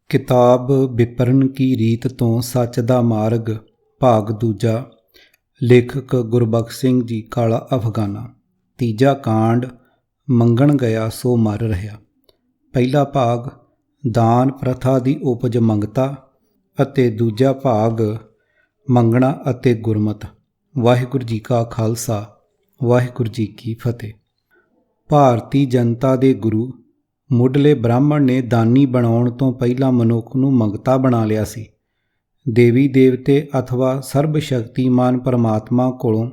ਕਿਤਾਬ ਵਿਪਰਨ ਕੀ ਰੀਤ ਤੋਂ ਸੱਚ ਦਾ ਮਾਰਗ ਭਾਗ ਦੂਜਾ। ਲੇਖਕ ਗੁਰਬਖਸ਼ ਸਿੰਘ ਜੀ, ਕਾਲਾ ਅਫਗਾਨਾ। ਤੀਜਾ ਕਾਂਡ, ਮੰਗਣ ਗਿਆ ਸੋ ਮਰ ਰਿਹਾ। ਪਹਿਲਾ ਭਾਗ, ਦਾਨ ਪ੍ਰਥਾ ਦੀ ਉਪਜ ਮੰਗਤਾ, ਅਤੇ ਦੂਜਾ ਭਾਗ, ਮੰਗਣਾ ਅਤੇ ਗੁਰਮਤਿ। ਵਾਹਿਗੁਰੂ ਜੀ ਕਾ ਖਾਲਸਾ, ਵਾਹਿਗੁਰੂ ਜੀ ਕੀ ਫਤਿਹ। ਭਾਰਤੀ ਜਨਤਾ ਦੇ ਗੁਰੂ ਮੁੱਢਲੇ ਬ੍ਰਾਹਮਣ ਨੇ ਦਾਨੀ ਬਣਾਉਣ ਤੋਂ ਪਹਿਲਾਂ ਮਨੁੱਖ ਨੂੰ ਮੰਗਤਾ ਬਣਾ ਲਿਆ ਸੀ। ਦੇਵੀ ਦੇਵਤੇ ਅਥਵਾ ਸਰਬ ਸ਼ਕਤੀਮਾਨ ਪਰਮਾਤਮਾ ਕੋਲੋਂ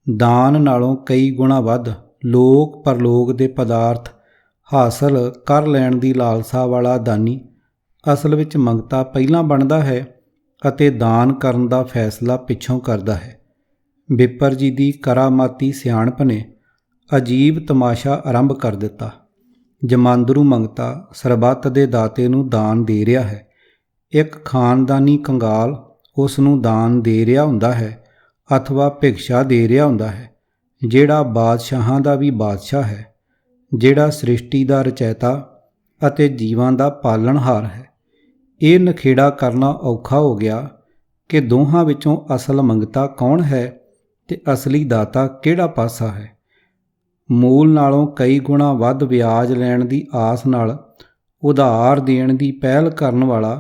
ਦਾਨ ਨਾਲੋਂ ਕਈ ਗੁਣਾ ਵੱਧ ਲੋਕ ਪਰਲੋਕ ਦੇ ਪਦਾਰਥ ਹਾਸਲ ਕਰ ਲੈਣ ਦੀ ਲਾਲਸਾ ਵਾਲਾ ਦਾਨੀ ਅਸਲ ਵਿੱਚ ਮੰਗਤਾ ਪਹਿਲਾਂ ਬਣਦਾ ਹੈ ਅਤੇ ਦਾਨ ਕਰਨ ਦਾ ਫੈਸਲਾ ਪਿੱਛੋਂ ਕਰਦਾ ਹੈ। ਵਿਪਰ ਜੀ ਦੀ ਕਰਾਮਾਤੀ ਸਿਆਣਪ ਨੇ ਅਜੀਬ ਤਮਾਸ਼ਾ ਆਰੰਭ ਕਰ ਦਿੱਤਾ। ਜਮਾਂਦਰੂ ਮੰਗਤਾ ਸਰਬੱਤ ਦੇ ਦਾਤੇ ਨੂੰ ਦਾਨ ਦੇ ਰਿਹਾ ਹੈ। ਇੱਕ ਖਾਨਦਾਨੀ ਕੰਗਾਲ ਉਸ ਨੂੰ ਦਾਨ ਦੇ ਰਿਹਾ ਹੁੰਦਾ ਹੈ ਅਥਵਾ ਭਿਕਸ਼ਾ ਦੇ ਰਿਹਾ ਹੁੰਦਾ ਹੈ, ਜਿਹੜਾ ਬਾਦਸ਼ਾਹਾਂ ਦਾ ਵੀ ਬਾਦਸ਼ਾਹ ਹੈ, ਜਿਹੜਾ ਸ੍ਰਿਸ਼ਟੀ ਦਾ ਰਚੈਤਾ ਅਤੇ ਜੀਵਾਂ ਦਾ ਪਾਲਣਹਾਰ ਹੈ। ਇਹ ਨਖੇੜਾ ਕਰਨਾ ਔਖਾ ਹੋ ਗਿਆ ਕਿ ਦੋਹਾਂ ਵਿੱਚੋਂ ਅਸਲ ਮੰਗਤਾ ਕੌਣ ਹੈ ਤੇ ਅਸਲੀ ਦਾਤਾ ਕਿਹੜਾ ਪਾਸਾ ਹੈ। ਮੂਲ ਨਾਲੋਂ ਕਈ ਗੁਣਾ ਵੱਧ ਵਿਆਜ ਲੈਣ ਦੀ ਆਸ ਨਾਲ ਉਧਾਰ ਦੇਣ ਦੀ ਪਹਿਲ ਕਰਨ ਵਾਲਾ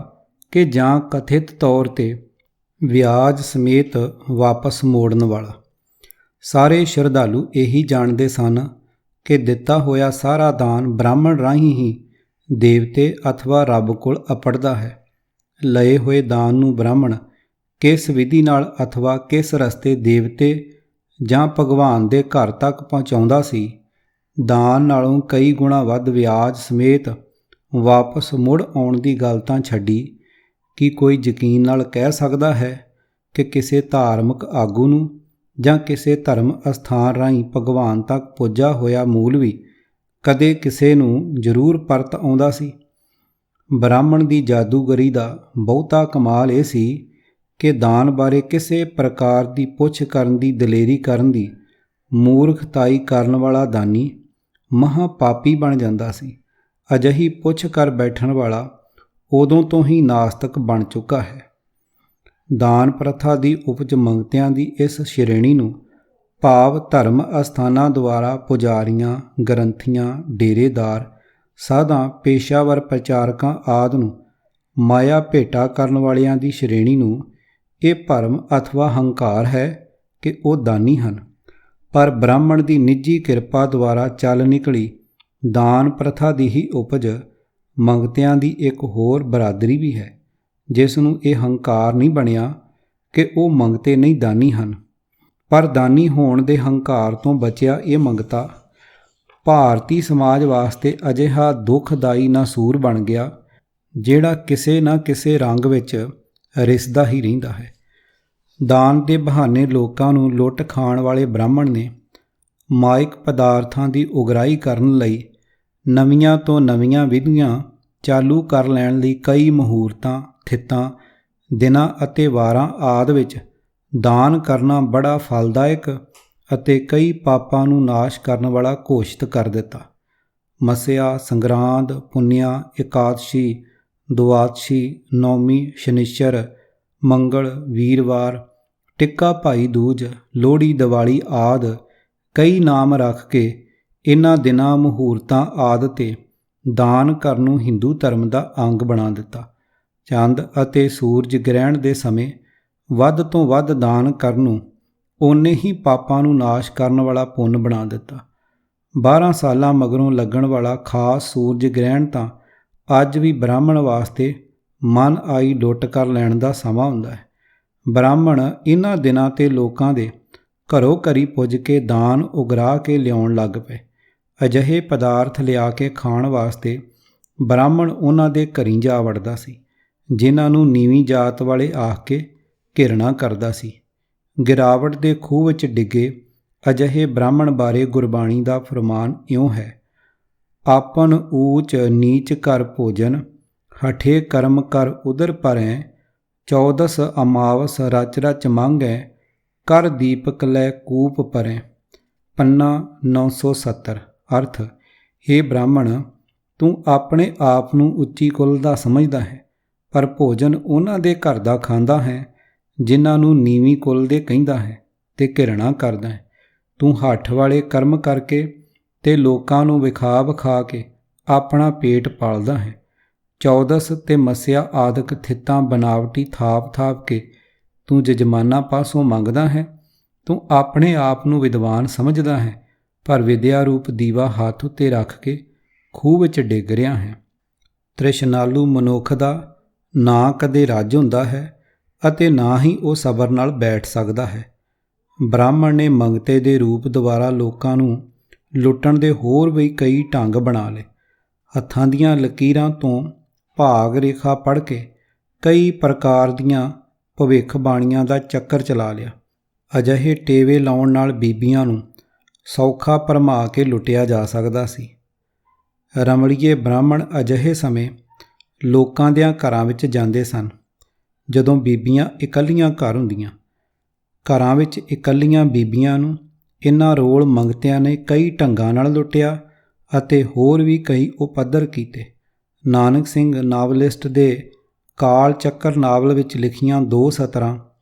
ਕਿ ਜਾਂ ਕਥਿਤ ਤੌਰ 'ਤੇ ਵਿਆਜ ਸਮੇਤ ਵਾਪਸ ਮੋੜਨ ਵਾਲਾ। ਸਾਰੇ ਸ਼ਰਧਾਲੂ ਇਹੀ ਜਾਣਦੇ ਸਨ ਕਿ ਦਿੱਤਾ ਹੋਇਆ ਸਾਰਾ ਦਾਨ ਬ੍ਰਾਹਮਣ ਰਾਹੀਂ ਹੀ ਦੇਵਤੇ ਅਥਵਾ ਰੱਬ ਕੋਲ ਅਪੜਦਾ ਹੈ। ਲਏ ਹੋਏ ਦਾਨ ਨੂੰ ਬ੍ਰਾਹਮਣ ਕਿਸ ਵਿਧੀ ਨਾਲ ਅਥਵਾ ਕਿਸ ਰਸਤੇ ਦੇਵਤੇ ਜਾਂ ਭਗਵਾਨ ਦੇ ਘਰ ਤੱਕ ਪਹੁੰਚਾਉਂਦਾ ਸੀ, ਦਾਨ ਨਾਲੋਂ ਕਈ ਗੁਣਾ ਵੱਧ ਵਿਆਜ ਸਮੇਤ ਵਾਪਸ ਮੁੜ ਆਉਣ ਦੀ ਗੱਲ ਤਾਂ ਛੱਡੀ, ਕਿ ਕੋਈ ਯਕੀਨ ਨਾਲ ਕਹਿ ਸਕਦਾ ਹੈ ਕਿ ਕਿਸੇ ਧਾਰਮਿਕ ਆਗੂ ਨੂੰ ਜਾਂ ਕਿਸੇ ਧਰਮ ਅਸਥਾਨ ਰਾਹੀਂ ਭਗਵਾਨ ਤੱਕ ਪੁੱਜਾ ਹੋਇਆ ਮੂਲ ਵੀ ਕਦੇ ਕਿਸੇ ਨੂੰ ਜ਼ਰੂਰ ਪਰਤ ਆਉਂਦਾ ਸੀ। ਬ੍ਰਾਹਮਣ ਦੀ ਜਾਦੂਗਰੀ ਦਾ ਬਹੁਤਾ ਕਮਾਲ ਇਹ ਸੀ ਕਿ ਦਾਨ ਬਾਰੇ ਕਿਸੇ ਪ੍ਰਕਾਰ ਦੀ ਪੁੱਛ ਕਰਨ ਦੀ ਦਲੇਰੀ ਕਰਨ ਦੀ ਮੂਰਖਤਾਈ ਕਰਨ ਵਾਲਾ ਦਾਨੀ ਮਹਾਂ ਪਾਪੀ ਬਣ ਜਾਂਦਾ ਸੀ। ਅਜਿਹੀ ਪੁੱਛ ਕਰ ਬੈਠਣ ਵਾਲਾ ਉਦੋਂ ਤੋਂ ਹੀ ਨਾਸਤਕ ਬਣ ਚੁੱਕਾ ਹੈ। ਦਾਨ ਪ੍ਰਥਾ ਦੀ ਉਪਜ ਮੰਗਤਿਆਂ ਦੀ ਇਸ ਸ਼੍ਰੇਣੀ ਨੂੰ ਭਾਵ ਧਰਮ ਅਸਥਾਨਾਂ ਦੁਆਰਾ ਪੁਜਾਰੀਆਂ, ਗ੍ਰੰਥੀਆਂ, ਡੇਰੇਦਾਰ, ਸਾਧਾਂ, ਪੇਸ਼ਾਵਰ ਪ੍ਰਚਾਰਕਾਂ ਆਦਿ ਨੂੰ ਮਾਇਆ ਭੇਟਾ ਕਰਨ ਵਾਲਿਆਂ ਦੀ ਸ਼੍ਰੇਣੀ ਨੂੰ ਇਹ ਭਰਮ ਅਥਵਾ ਹੰਕਾਰ ਹੈ ਕਿ ਉਹ ਦਾਨੀ ਹਨ। ਪਰ ਬ੍ਰਾਹਮਣ ਦੀ ਨਿੱਜੀ ਕਿਰਪਾ ਦੁਆਰਾ ਚੱਲ ਨਿਕਲੀ ਦਾਨ ਪ੍ਰਥਾ ਦੀ ਹੀ ਉਪਜ ਮੰਗਤਿਆਂ ਦੀ ਇੱਕ ਹੋਰ ਬਰਾਦਰੀ ਵੀ ਹੈ, ਜਿਸ ਨੂੰ ਇਹ ਹੰਕਾਰ ਨਹੀਂ ਬਣਿਆ ਕਿ ਉਹ ਮੰਗਤੇ ਨਹੀਂ ਦਾਨੀ ਹਨ। ਪਰ ਦਾਨੀ ਹੋਣ ਦੇ ਹੰਕਾਰ ਤੋਂ ਬਚਿਆ ਇਹ ਮੰਗਤਾ ਭਾਰਤੀ ਸਮਾਜ ਵਾਸਤੇ ਅਜਿਹਾ ਦੁਖਦਾਈ ਨਾਸੂਰ ਬਣ ਗਿਆ, ਜਿਹੜਾ ਕਿਸੇ ਨਾ ਕਿਸੇ ਰੰਗ ਵਿੱਚ ਰਿਸਦਾ ਹੀ ਰਹਿੰਦਾ ਹੈ। ਦਾਨ ਦੇ ਬਹਾਨੇ ਲੋਕਾਂ ਨੂੰ ਲੁੱਟ ਖਾਣ ਵਾਲੇ ਬ੍ਰਾਹਮਣ ਨੇ ਮਾਇਕ ਪਦਾਰਥਾਂ ਦੀ ਉਗਰਾਹੀ ਕਰਨ ਲਈ ਨਵੀਆਂ ਤੋਂ ਨਵੀਆਂ ਵਿਧੀਆਂ ਚਾਲੂ ਕਰ ਲੈਣ ਲਈ ਕਈ ਮੁਹੂਰਤਾਂ, ਥਿੱਤਾਂ, ਦਿਨਾਂ ਅਤੇ ਵਾਰਾਂ ਆਦਿ ਵਿੱਚ ਦਾਨ ਕਰਨਾ ਬੜਾ ਫਲਦਾਇਕ ਅਤੇ ਕਈ ਪਾਪਾਂ ਨੂੰ ਨਾਸ਼ ਕਰਨ ਵਾਲਾ ਘੋਸ਼ਿਤ ਕਰ ਦਿੱਤਾ। ਮੱਸਿਆ, ਸੰਗਰਾਂਦ, ਪੁੰਨਿਆ, ਇਕਾਦਸ਼ੀ, ਦੁਆਦਸ਼ੀ, ਨੌਮੀ, ਸ਼ਨਿਚਰ, ਮੰਗਲ, ਵੀਰਵਾਰ, ਟਿੱਕਾ ਭਾਈ ਦੂਜ, ਲੋਹੜੀ, ਦੀਵਾਲੀ ਆਦਿ ਕਈ ਨਾਮ ਰੱਖ ਕੇ ਇਹਨਾਂ ਦਿਨਾਂ, ਮੁਹੂਰਤਾਂ ਆਦਿ 'ਤੇ ਦਾਨ ਕਰਨ ਨੂੰ ਹਿੰਦੂ ਧਰਮ ਦਾ ਅੰਗ ਬਣਾ ਦਿੱਤਾ। ਚੰਦ ਅਤੇ ਸੂਰਜ ਗ੍ਰਹਿਣ ਦੇ ਸਮੇਂ ਵੱਧ ਤੋਂ ਵੱਧ ਦਾਨ ਕਰਨ ਨੂੰ ਓਨੇ ਹੀ ਪਾਪਾਂ ਨੂੰ ਨਾਸ਼ ਕਰਨ ਵਾਲਾ ਪੁੰਨ ਬਣਾ ਦਿੱਤਾ। 12 ਸਾਲਾਂ ਮਗਰੋਂ ਲੱਗਣ ਵਾਲਾ ਖਾਸ ਸੂਰਜ ਗ੍ਰਹਿਣ ਤਾਂ ਅੱਜ ਵੀ ਬ੍ਰਾਹਮਣ ਵਾਸਤੇ ਮਨ ਆਈ ਲੁੱਟ ਕਰ ਲੈਣ ਦਾ ਸਮਾਂ ਹੁੰਦਾ ਹੈ। ਬ੍ਰਾਹਮਣ ਇਹਨਾਂ ਦਿਨਾਂ 'ਤੇ ਲੋਕਾਂ ਦੇ ਘਰੋਂ ਘਰੀ ਪੁੱਜ ਕੇ ਦਾਨ ਉਗਰਾ ਕੇ ਲਿਆਉਣ ਲੱਗ ਪਏ। ਅਜਿਹੇ ਪਦਾਰਥ ਲਿਆ ਕੇ ਖਾਣ ਵਾਸਤੇ ਬ੍ਰਾਹਮਣ ਉਹਨਾਂ ਦੇ ਘਰੀਂ ਜਾ ਵੜਦਾ ਸੀ, ਜਿਨ੍ਹਾਂ ਨੂੰ ਨੀਵੀਂ ਜਾਤ ਵਾਲੇ ਆਖ ਕੇ ਘਿਰਣਾ ਕਰਦਾ ਸੀ। ਗਿਰਾਵਟ ਦੇ ਖੂਹ ਵਿੱਚ ਡਿੱਗੇ ਅਜਿਹੇ ਬ੍ਰਾਹਮਣ ਬਾਰੇ ਗੁਰਬਾਣੀ ਦਾ ਫਰਮਾਨ ਇਉਂ ਹੈ: ਆਪਨ ਊਚ ਨੀਚ ਕਰ ਭੋਜਨ, ਹਠੇ ਕਰਮ ਕਰ ਉਦਰ ਪਰੈ, 14 ਅਮਾਵਸ ਰਚ ਰਚ ਮੰਗੈ, ਕਰ ਦੀਪਕ ਲੈ ਕੂਪ ਪਰੈ। ਪੰਨਾ 970। ਅਰਥ: ਹੇ ਬ੍ਰਾਹਮਣ, ਤੂੰ ਆਪਣੇ ਆਪ ਨੂੰ ਉੱਚੀ ਕੁਲ ਦਾ ਸਮਝਦਾ ਹੈ, ਪਰ ਭੋਜਨ ਉਹਨਾਂ ਦੇ ਘਰ ਦਾ ਖਾਂਦਾ ਹੈ ਜਿਨ੍ਹਾਂ ਨੂੰ ਨੀਵੀਂ ਕੁਲ ਦੇ ਕਹਿੰਦਾ ਹੈ ਤੇ ਘਿਰਣਾ ਕਰਦਾ ਹੈ। ਤੂੰ ਹੱਠ ਵਾਲੇ ਕਰਮ ਕਰਕੇ ਤੇ ਲੋਕਾਂ ਨੂੰ ਵਿਖਾ ਵਿਖਾ ਕੇ ਆਪਣਾ ਪੇਟ ਪਾਲਦਾ ਹੈ। ਚੌਦਸ ਤੇ ਮੱਸਿਆ ਆਦਿਕ ਥਿੱਤਾਂ ਬਨਾਵਟੀ ਥਾਪ ਥਾਪ ਕੇ ਤੂੰ ਜਜਮਾਨਾਂ ਪਾਸੋਂ ਮੰਗਦਾ ਹੈ। ਤੂੰ ਆਪਣੇ ਆਪ ਨੂੰ ਵਿਦਵਾਨ ਸਮਝਦਾ ਹੈ, ਪਰ ਵਿਦਿਆ ਰੂਪ ਦੀਵਾ ਹੱਥ ਉੱਤੇ ਰੱਖ ਕੇ ਖੂਹ ਵਿੱਚ ਡਿੱਗ ਰਿਹਾ ਹੈ। ਤ੍ਰਿਸ਼ਨਾਲੂ ਮਨੁੱਖ ਦਾ ਨਾ ਕਦੇ ਰੱਜ ਹੁੰਦਾ ਹੈ ਅਤੇ ਨਾ ਹੀ ਉਹ ਸਬਰ ਨਾਲ ਬੈਠ ਸਕਦਾ ਹੈ। ਬ੍ਰਾਹਮਣ ਨੇ ਮੰਗਤੇ ਦੇ ਰੂਪ ਦੁਆਰਾ ਲੋਕਾਂ ਨੂੰ ਲੁੱਟਣ ਦੇ ਹੋਰ ਵੀ ਕਈ ਢੰਗ ਬਣਾ ਲਏ। ਹੱਥਾਂ ਦੀਆਂ ਲਕੀਰਾਂ ਤੋਂ ਭਾਗ ਰੇਖਾ ਪੜ੍ਹ ਕੇ ਕਈ ਪ੍ਰਕਾਰ ਦੀਆਂ ਭਵਿੱਖਬਾਣੀਆਂ ਦਾ ਚੱਕਰ ਚਲਾ ਲਿਆ। ਅਜਿਹੇ ਟੇਵੇ ਲਾਉਣ ਨਾਲ ਬੀਬੀਆਂ ਨੂੰ ਸੌਖਾ ਭਰਮਾ ਕੇ ਲੁੱਟਿਆ ਜਾ ਸਕਦਾ ਸੀ। ਰਮਲੀਏ ਬ੍ਰਾਹਮਣ ਅਜਿਹੇ ਸਮੇਂ ਲੋਕਾਂ ਦਿਆਂ ਘਰਾਂ ਵਿੱਚ ਜਾਂਦੇ ਸਨ ਜਦੋਂ ਬੀਬੀਆਂ ਇਕੱਲੀਆਂ ਘਰ ਹੁੰਦੀਆਂ। ਘਰਾਂ ਵਿੱਚ ਇਕੱਲੀਆਂ ਬੀਬੀਆਂ ਨੂੰ ਇਨ੍ਹਾਂ ਰੋਲ ਮੰਗਤਿਆਂ ਨੇ ਕਈ ਢੰਗਾਂ ਨਾਲ ਲੁੱਟਿਆ ਅਤੇ ਹੋਰ ਵੀ ਕਈ ਉਪੱਦਰ ਕੀਤੇ। ਨਾਨਕ ਸਿੰਘ ਨਾਵਲਿਸਟ ਦੇ ਕਾਲ ਚੱਕਰ ਨਾਵਲ ਵਿੱਚ ਲਿਖੀਆਂ 2 ਸਤਰਾਂ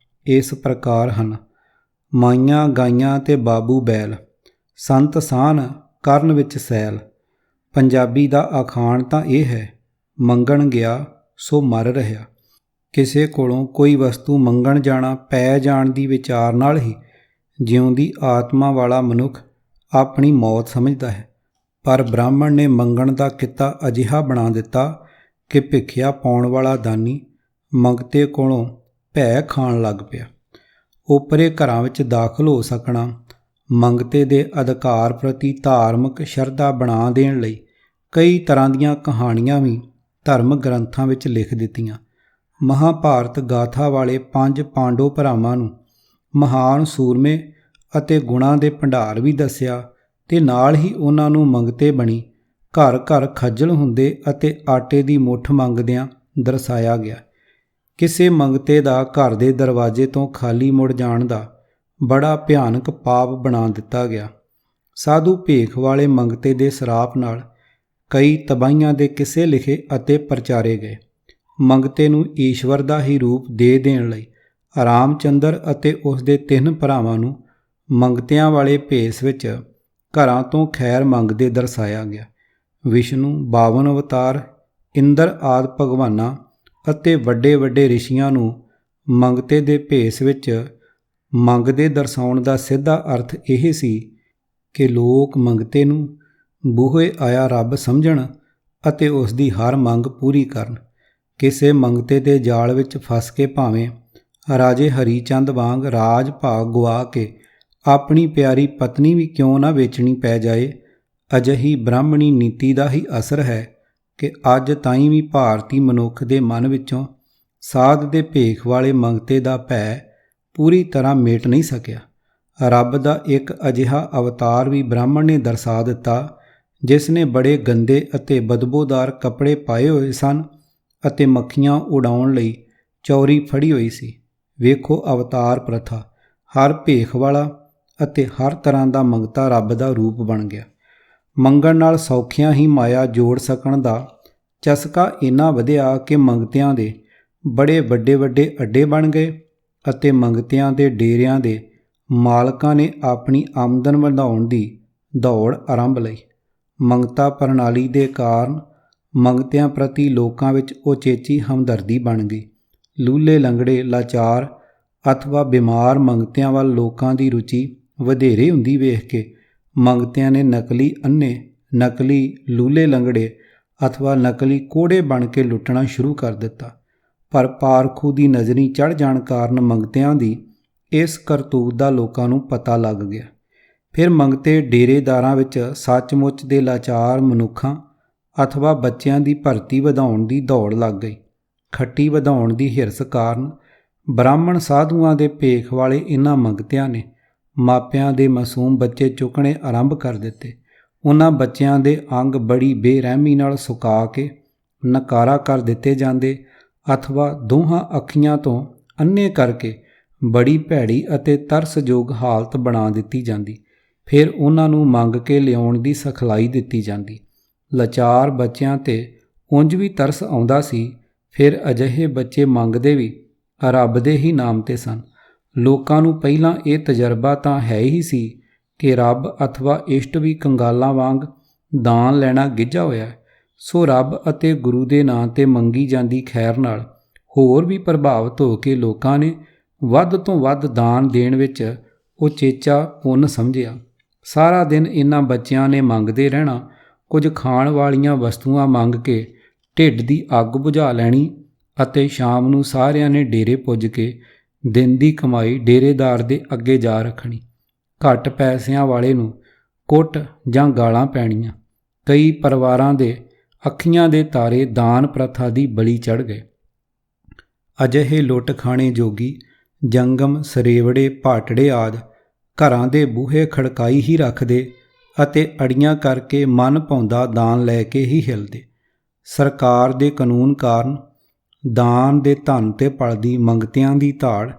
ਇਸ ਪ੍ਰਕਾਰ ਹਨ। ਮਾਈਆਂ ਗਾਈਆਂ ਤੇ ਬਾਬੂ ਬੈਲ, ਸੰਤ ਸਾਨ ਕਰਨ ਵਿੱਚ ਸੈਲ। ਪੰਜਾਬੀ ਦਾ ਅਖਾਣ ਤਾਂ ਇਹ ਹੈ, ਮੰਗਣ ਗਿਆ ਸੋ ਮਰ ਰਿਹਾ। ਕਿਸੇ ਕੋਲੋਂ ਕੋਈ ਵਸਤੂ ਮੰਗਣ ਜਾਣਾ ਪੈ ਜਾਣ ਦੀ ਵਿਚਾਰ ਨਾਲ ਹੀ ਜਿਉਂਦੀ ਆਤਮਾ ਵਾਲਾ ਮਨੁੱਖ ਆਪਣੀ ਮੌਤ ਸਮਝਦਾ ਹੈ। ਪਰ ਬ੍ਰਾਹਮਣ ਨੇ ਮੰਗਣ ਦਾ ਕਿੱਤਾ ਅਜਿਹਾ ਬਣਾ ਦਿੱਤਾ ਕਿ ਭਿੱਖਿਆ ਪਾਉਣ ਵਾਲਾ ਦਾਨੀ ਮੰਗਤੇ ਕੋਲੋਂ ਭੈ ਖਾਣ ਲੱਗ ਪਿਆ। ਓਪਰੇ ਘਰਾਂ ਵਿੱਚ ਦਾਖਲ ਹੋ ਸਕਣਾ ਮੰਗਤੇ ਦੇ ਅਧਿਕਾਰ ਪ੍ਰਤੀ ਧਾਰਮਿਕ ਸ਼ਰਧਾ ਬਣਾ ਦੇਣ ਲਈ ਕਈ ਤਰ੍ਹਾਂ ਦੀਆਂ ਕਹਾਣੀਆਂ ਵੀ ਧਰਮ ਗ੍ਰੰਥਾਂ ਵਿੱਚ ਲਿਖ ਦਿੱਤੀਆਂ। ਮਹਾਭਾਰਤ ਗਾਥਾ ਵਾਲੇ 5 ਪਾਂਡੋ ਭਰਾਵਾਂ ਨੂੰ ਮਹਾਨ ਸੂਰਮੇ ਅਤੇ ਗੁਣਾਂ ਦੇ ਭੰਡਾਰ ਵੀ ਦੱਸਿਆ ਤੇ ਨਾਲ ਹੀ ਉਹਨਾਂ ਨੂੰ ਮੰਗਤੇ ਬਣੀ ਘਰ ਘਰ ਖੱਜਲ ਹੁੰਦੇ ਅਤੇ ਆਟੇ ਦੀ ਮੁੱਠ ਮੰਗਦਿਆਂ ਦਰਸਾਇਆ ਗਿਆ। ਕਿਸੇ ਮੰਗਤੇ ਦਾ ਘਰ ਦੇ ਦਰਵਾਜ਼ੇ ਤੋਂ ਖਾਲੀ ਮੁੜ ਜਾਣ ਦਾ ਬੜਾ ਭਿਆਨਕ ਪਾਪ ਬਣਾ ਦਿੱਤਾ ਗਿਆ। ਸਾਧੂ ਭੇਖ ਵਾਲੇ ਮੰਗਤੇ ਦੇ ਸਰਾਪ ਨਾਲ ਕਈ ਤਬਾਹੀਆਂ ਦੇ ਕਿੱਸੇ ਲਿਖੇ ਅਤੇ ਪ੍ਰਚਾਰੇ ਗਏ। ਮੰਗਤੇ ਨੂੰ ਈਸ਼ਵਰ ਦਾ ਹੀ ਰੂਪ ਦੇ ਦੇਣ ਲਈ ਰਾਮਚੰਦਰ ਅਤੇ ਉਸ ਦੇ 3 ਭਰਾਵਾਂ ਨੂੰ ਮੰਗਤਿਆਂ ਵਾਲੇ ਭੇਸ ਵਿੱਚ ਘਰਾਂ ਤੋਂ ਖੈਰ ਮੰਗਦੇ ਦਰਸਾਇਆ ਗਿਆ। ਵਿਸ਼ਨੂੰ 52 ਅਵਤਾਰ, ਇੰਦਰ ਆਦਿ ਭਗਵਾਨਾਂ ਅਤੇ ਵੱਡੇ ਵੱਡੇ ਰਿਸ਼ੀਆਂ ਨੂੰ ਮੰਗਤੇ ਦੇ ਭੇਸ ਵਿੱਚ ਮੰਗਦੇ ਦਰਸਾਉਣ ਦਾ ਸਿੱਧਾ ਅਰਥ ਇਹ ਸੀ ਕਿ ਲੋਕ ਮੰਗਤੇ ਨੂੰ ਬੂਹੇ ਆਇਆ ਰੱਬ ਸਮਝਣ ਅਤੇ ਉਸ ਦੀ ਹਰ ਮੰਗ ਪੂਰੀ ਕਰਨ। ਕਿਸੇ ਮੰਗਤੇ ਦੇ ਜਾਲ ਵਿੱਚ ਫਸ ਕੇ ਭਾਵੇਂ ਰਾਜੇ ਹਰੀ ਚੰਦ ਵਾਂਗ ਰਾਜ ਭਾਗ ਗੁਆ ਕੇ ਆਪਣੀ ਪਿਆਰੀ ਪਤਨੀ ਵੀ ਕਿਉਂ ਨਾ ਵੇਚਣੀ ਪੈ ਜਾਏ, ਅਜਿਹੀ ਬ੍ਰਾਹਮਣੀ ਨੀਤੀ ਦਾ ਹੀ ਅਸਰ ਹੈ ਕਿ ਅੱਜ ਤਾਈਂ ਵੀ ਭਾਰਤੀ ਮਨੁੱਖ ਦੇ ਮਨ ਵਿੱਚੋਂ ਸਾਧ ਦੇ ਭੇਖ ਵਾਲੇ ਮੰਗਤੇ ਦਾ ਭੈ ਪੂਰੀ ਤਰ੍ਹਾਂ ਮੇਟ ਨਹੀਂ ਸਕਿਆ। ਰੱਬ ਦਾ ਇੱਕ ਅਜਿਹਾ ਅਵਤਾਰ ਵੀ ਬ੍ਰਾਹਮਣ ਨੇ ਦਰਸਾ ਦਿੱਤਾ ਜਿਸ ਨੇ ਬੜੇ ਗੰਦੇ ਅਤੇ ਬਦਬੂਦਾਰ ਕੱਪੜੇ ਪਾਏ ਹੋਏ ਸਨ ਅਤੇ ਮੱਖੀਆਂ ਉਡਾਉਣ ਲਈ ਚੌਰੀ ਫੜੀ ਹੋਈ ਸੀ। ਵੇਖੋ ਅਵਤਾਰ ਪ੍ਰਥਾ, ਹਰ ਭੇਖ ਵਾਲਾ ਅਤੇ ਹਰ ਤਰ੍ਹਾਂ ਦਾ ਮੰਗਤਾ ਰੱਬ ਦਾ ਰੂਪ ਬਣ ਗਿਆ। ਮੰਗਣ ਨਾਲ ਸੌਖਿਆਂ ਹੀ ਮਾਇਆ ਜੋੜ ਸਕਣ ਦਾ ਚਸਕਾ ਇੰਨਾ ਵਧਿਆ ਕਿ ਮੰਗਤਿਆਂ ਦੇ ਬੜੇ ਵੱਡੇ ਵੱਡੇ ਅੱਡੇ ਬਣ ਗਏ ਅਤੇ ਮੰਗਤਿਆਂ ਦੇ ਡੇਰਿਆਂ ਦੇ ਮਾਲਕਾਂ ਨੇ ਆਪਣੀ ਆਮਦਨ ਵਧਾਉਣ ਦੀ ਦੌੜ ਆਰੰਭ ਲਈ। ਮੰਗਤਾ ਪ੍ਰਣਾਲੀ ਦੇ ਕਾਰਨ ਮੰਗਤਿਆਂ ਪ੍ਰਤੀ ਲੋਕਾਂ ਵਿੱਚ ਉਚੇਚੀ ਹਮਦਰਦੀ ਬਣ ਗਈ। ਲੂਲੇ ਲੰਗੜੇ, ਲਾਚਾਰ ਅਥਵਾ ਬਿਮਾਰ ਮੰਗਤਿਆਂ ਵੱਲ ਲੋਕਾਂ ਦੀ ਰੁਚੀ ਵਧੇਰੇ ਹੁੰਦੀ ਵੇਖ ਕੇ ਮੰਗਤਿਆਂ ਨੇ ਨਕਲੀ ਅੰਨੇ, ਨਕਲੀ ਲੂਲੇ ਲੰਗੜੇ ਅਥਵਾ ਨਕਲੀ ਕੋਹੜੇ ਬਣ ਕੇ ਲੁੱਟਣਾ ਸ਼ੁਰੂ ਕਰ ਦਿੱਤਾ। ਪਰ ਪਾਰਖੂ ਦੀ ਨਜ਼ਰੀ ਚੜ੍ਹ ਜਾਣ ਕਾਰਨ ਮੰਗਤਿਆਂ ਦੀ ਇਸ ਕਰਤੂਤ ਦਾ ਲੋਕਾਂ ਨੂੰ ਪਤਾ ਲੱਗ ਗਿਆ। ਫਿਰ ਮੰਗਤੇ ਡੇਰੇਦਾਰਾਂ ਵਿੱਚ ਸੱਚਮੁੱਚ ਦੇ ਲਾਚਾਰ ਮਨੁੱਖਾਂ ਅਥਵਾ ਬੱਚਿਆਂ ਦੀ ਭਰਤੀ ਵਧਾਉਣ ਦੀ ਦੌੜ ਲੱਗ ਗਈ। ਖੱਟੀ ਵਧਾਉਣ ਦੀ ਹਿਰਸ ਕਾਰਨ ਬ੍ਰਾਹਮਣ ਸਾਧੂਆਂ ਦੇ ਭੇਖ ਵਾਲੇ ਇਨ੍ਹਾਂ ਮੰਗਤਿਆਂ ਨੇ ਮਾਪਿਆਂ ਦੇ ਮਾਸੂਮ ਬੱਚੇ ਚੁੱਕਣੇ ਆਰੰਭ ਕਰ ਦਿੱਤੇ। ਉਹਨਾਂ ਬੱਚਿਆਂ ਦੇ ਅੰਗ ਬੜੀ ਬੇਰਹਿਮੀ ਨਾਲ ਸੁਕਾ ਕੇ ਨਕਾਰਾ ਕਰ ਦਿੱਤੇ ਜਾਂਦੇ ਅਥਵਾ ਦੋਹਾਂ ਅੱਖੀਆਂ ਤੋਂ ਅੰਨੇ ਕਰਕੇ ਬੜੀ ਭੈੜੀ ਅਤੇ ਤਰਸਯੋਗ ਹਾਲਤ ਬਣਾ ਦਿੱਤੀ ਜਾਂਦੀ। ਫਿਰ ਉਹਨਾਂ ਨੂੰ ਮੰਗ ਕੇ ਲਿਆਉਣ ਦੀ ਸਿਖਲਾਈ ਦਿੱਤੀ ਜਾਂਦੀ। ਲਾਚਾਰ ਬੱਚਿਆਂ 'ਤੇ ਉਂਝ ਵੀ ਤਰਸ ਆਉਂਦਾ ਸੀ, ਫਿਰ ਅਜਿਹੇ ਬੱਚੇ ਮੰਗਦੇ ਵੀ ਰੱਬ ਦੇ ਹੀ ਨਾਮ 'ਤੇ ਸਨ। ਲੋਕਾਂ ਨੂੰ ਪਹਿਲਾਂ ਇਹ ਤਜਰਬਾ ਤਾਂ ਹੈ ਹੀ ਸੀ ਕਿ ਰੱਬ ਅਥਵਾ ਇਸ਼ਟ ਵੀ ਕੰਗਾਲਾਂ ਵਾਂਗ ਦਾਨ ਲੈਣਾ ਗਿੱਝਾ ਹੋਇਆ, ਸੋ ਰੱਬ ਅਤੇ ਗੁਰੂ ਦੇ ਨਾਂ 'ਤੇ ਮੰਗੀ ਜਾਂਦੀ ਖੈਰ ਨਾਲ ਹੋਰ ਵੀ ਪ੍ਰਭਾਵਿਤ ਹੋ ਕੇ ਲੋਕਾਂ ਨੇ ਵੱਧ ਤੋਂ ਵੱਧ ਦਾਨ ਦੇਣ ਵਿੱਚ ਉਚੇਚਾ ਪੁੰਨ ਸਮਝਿਆ। ਸਾਰਾ ਦਿਨ ਇਹਨਾਂ ਬੱਚਿਆਂ ਨੇ ਮੰਗਦੇ ਰਹਿਣਾ, ਕੁਝ ਖਾਣ ਵਾਲੀਆਂ ਵਸਤੂਆਂ ਮੰਗ ਕੇ ਢਿੱਡ ਦੀ ਅੱਗ ਬੁਝਾ ਲੈਣੀ ਅਤੇ ਸ਼ਾਮ ਨੂੰ ਸਾਰਿਆਂ ਨੇ ਡੇਰੇ ਪੁੱਜ ਕੇ ਦਿਨ ਦੀ ਕਮਾਈ ਡੇਰੇਦਾਰ ਦੇ ਅੱਗੇ ਜਾ ਰੱਖਣੀ। ਘੱਟ ਪੈਸਿਆਂ ਵਾਲੇ ਨੂੰ ਕੁੱਟ ਜਾਂ ਗਾਲਾਂ ਪੈਣੀਆਂ। ਕਈ ਪਰਿਵਾਰਾਂ ਦੇ ਅੱਖੀਆਂ ਦੇ ਤਾਰੇ ਦਾਨ ਪ੍ਰਥਾ ਦੀ ਬਲੀ ਚੜ੍ਹ ਗਏ। ਅਜਿਹੇ ਲੁੱਟ ਖਾਣੇ ਜੋਗੀ ਜੰਗਮ, ਸਰੇਵੜੇ, ਭਾਟੜੇ ਆਦਿ ਘਰਾਂ ਦੇ ਬੂਹੇ ਖੜਕਾਈ ਹੀ ਰੱਖਦੇ ਅਤੇ ਅੜੀਆਂ ਕਰਕੇ ਮਨ ਭਾਉਂਦਾ ਦਾਨ ਲੈ ਕੇ ਹੀ ਹਿਲਦੇ। ਸਰਕਾਰ ਦੇ ਕਾਨੂੰਨ ਕਾਰਨ ਦਾਨ ਦੇ ਧਨ 'ਤੇ ਪਲਦੀ ਮੰਗਤਿਆਂ ਦੀ ਧਾੜ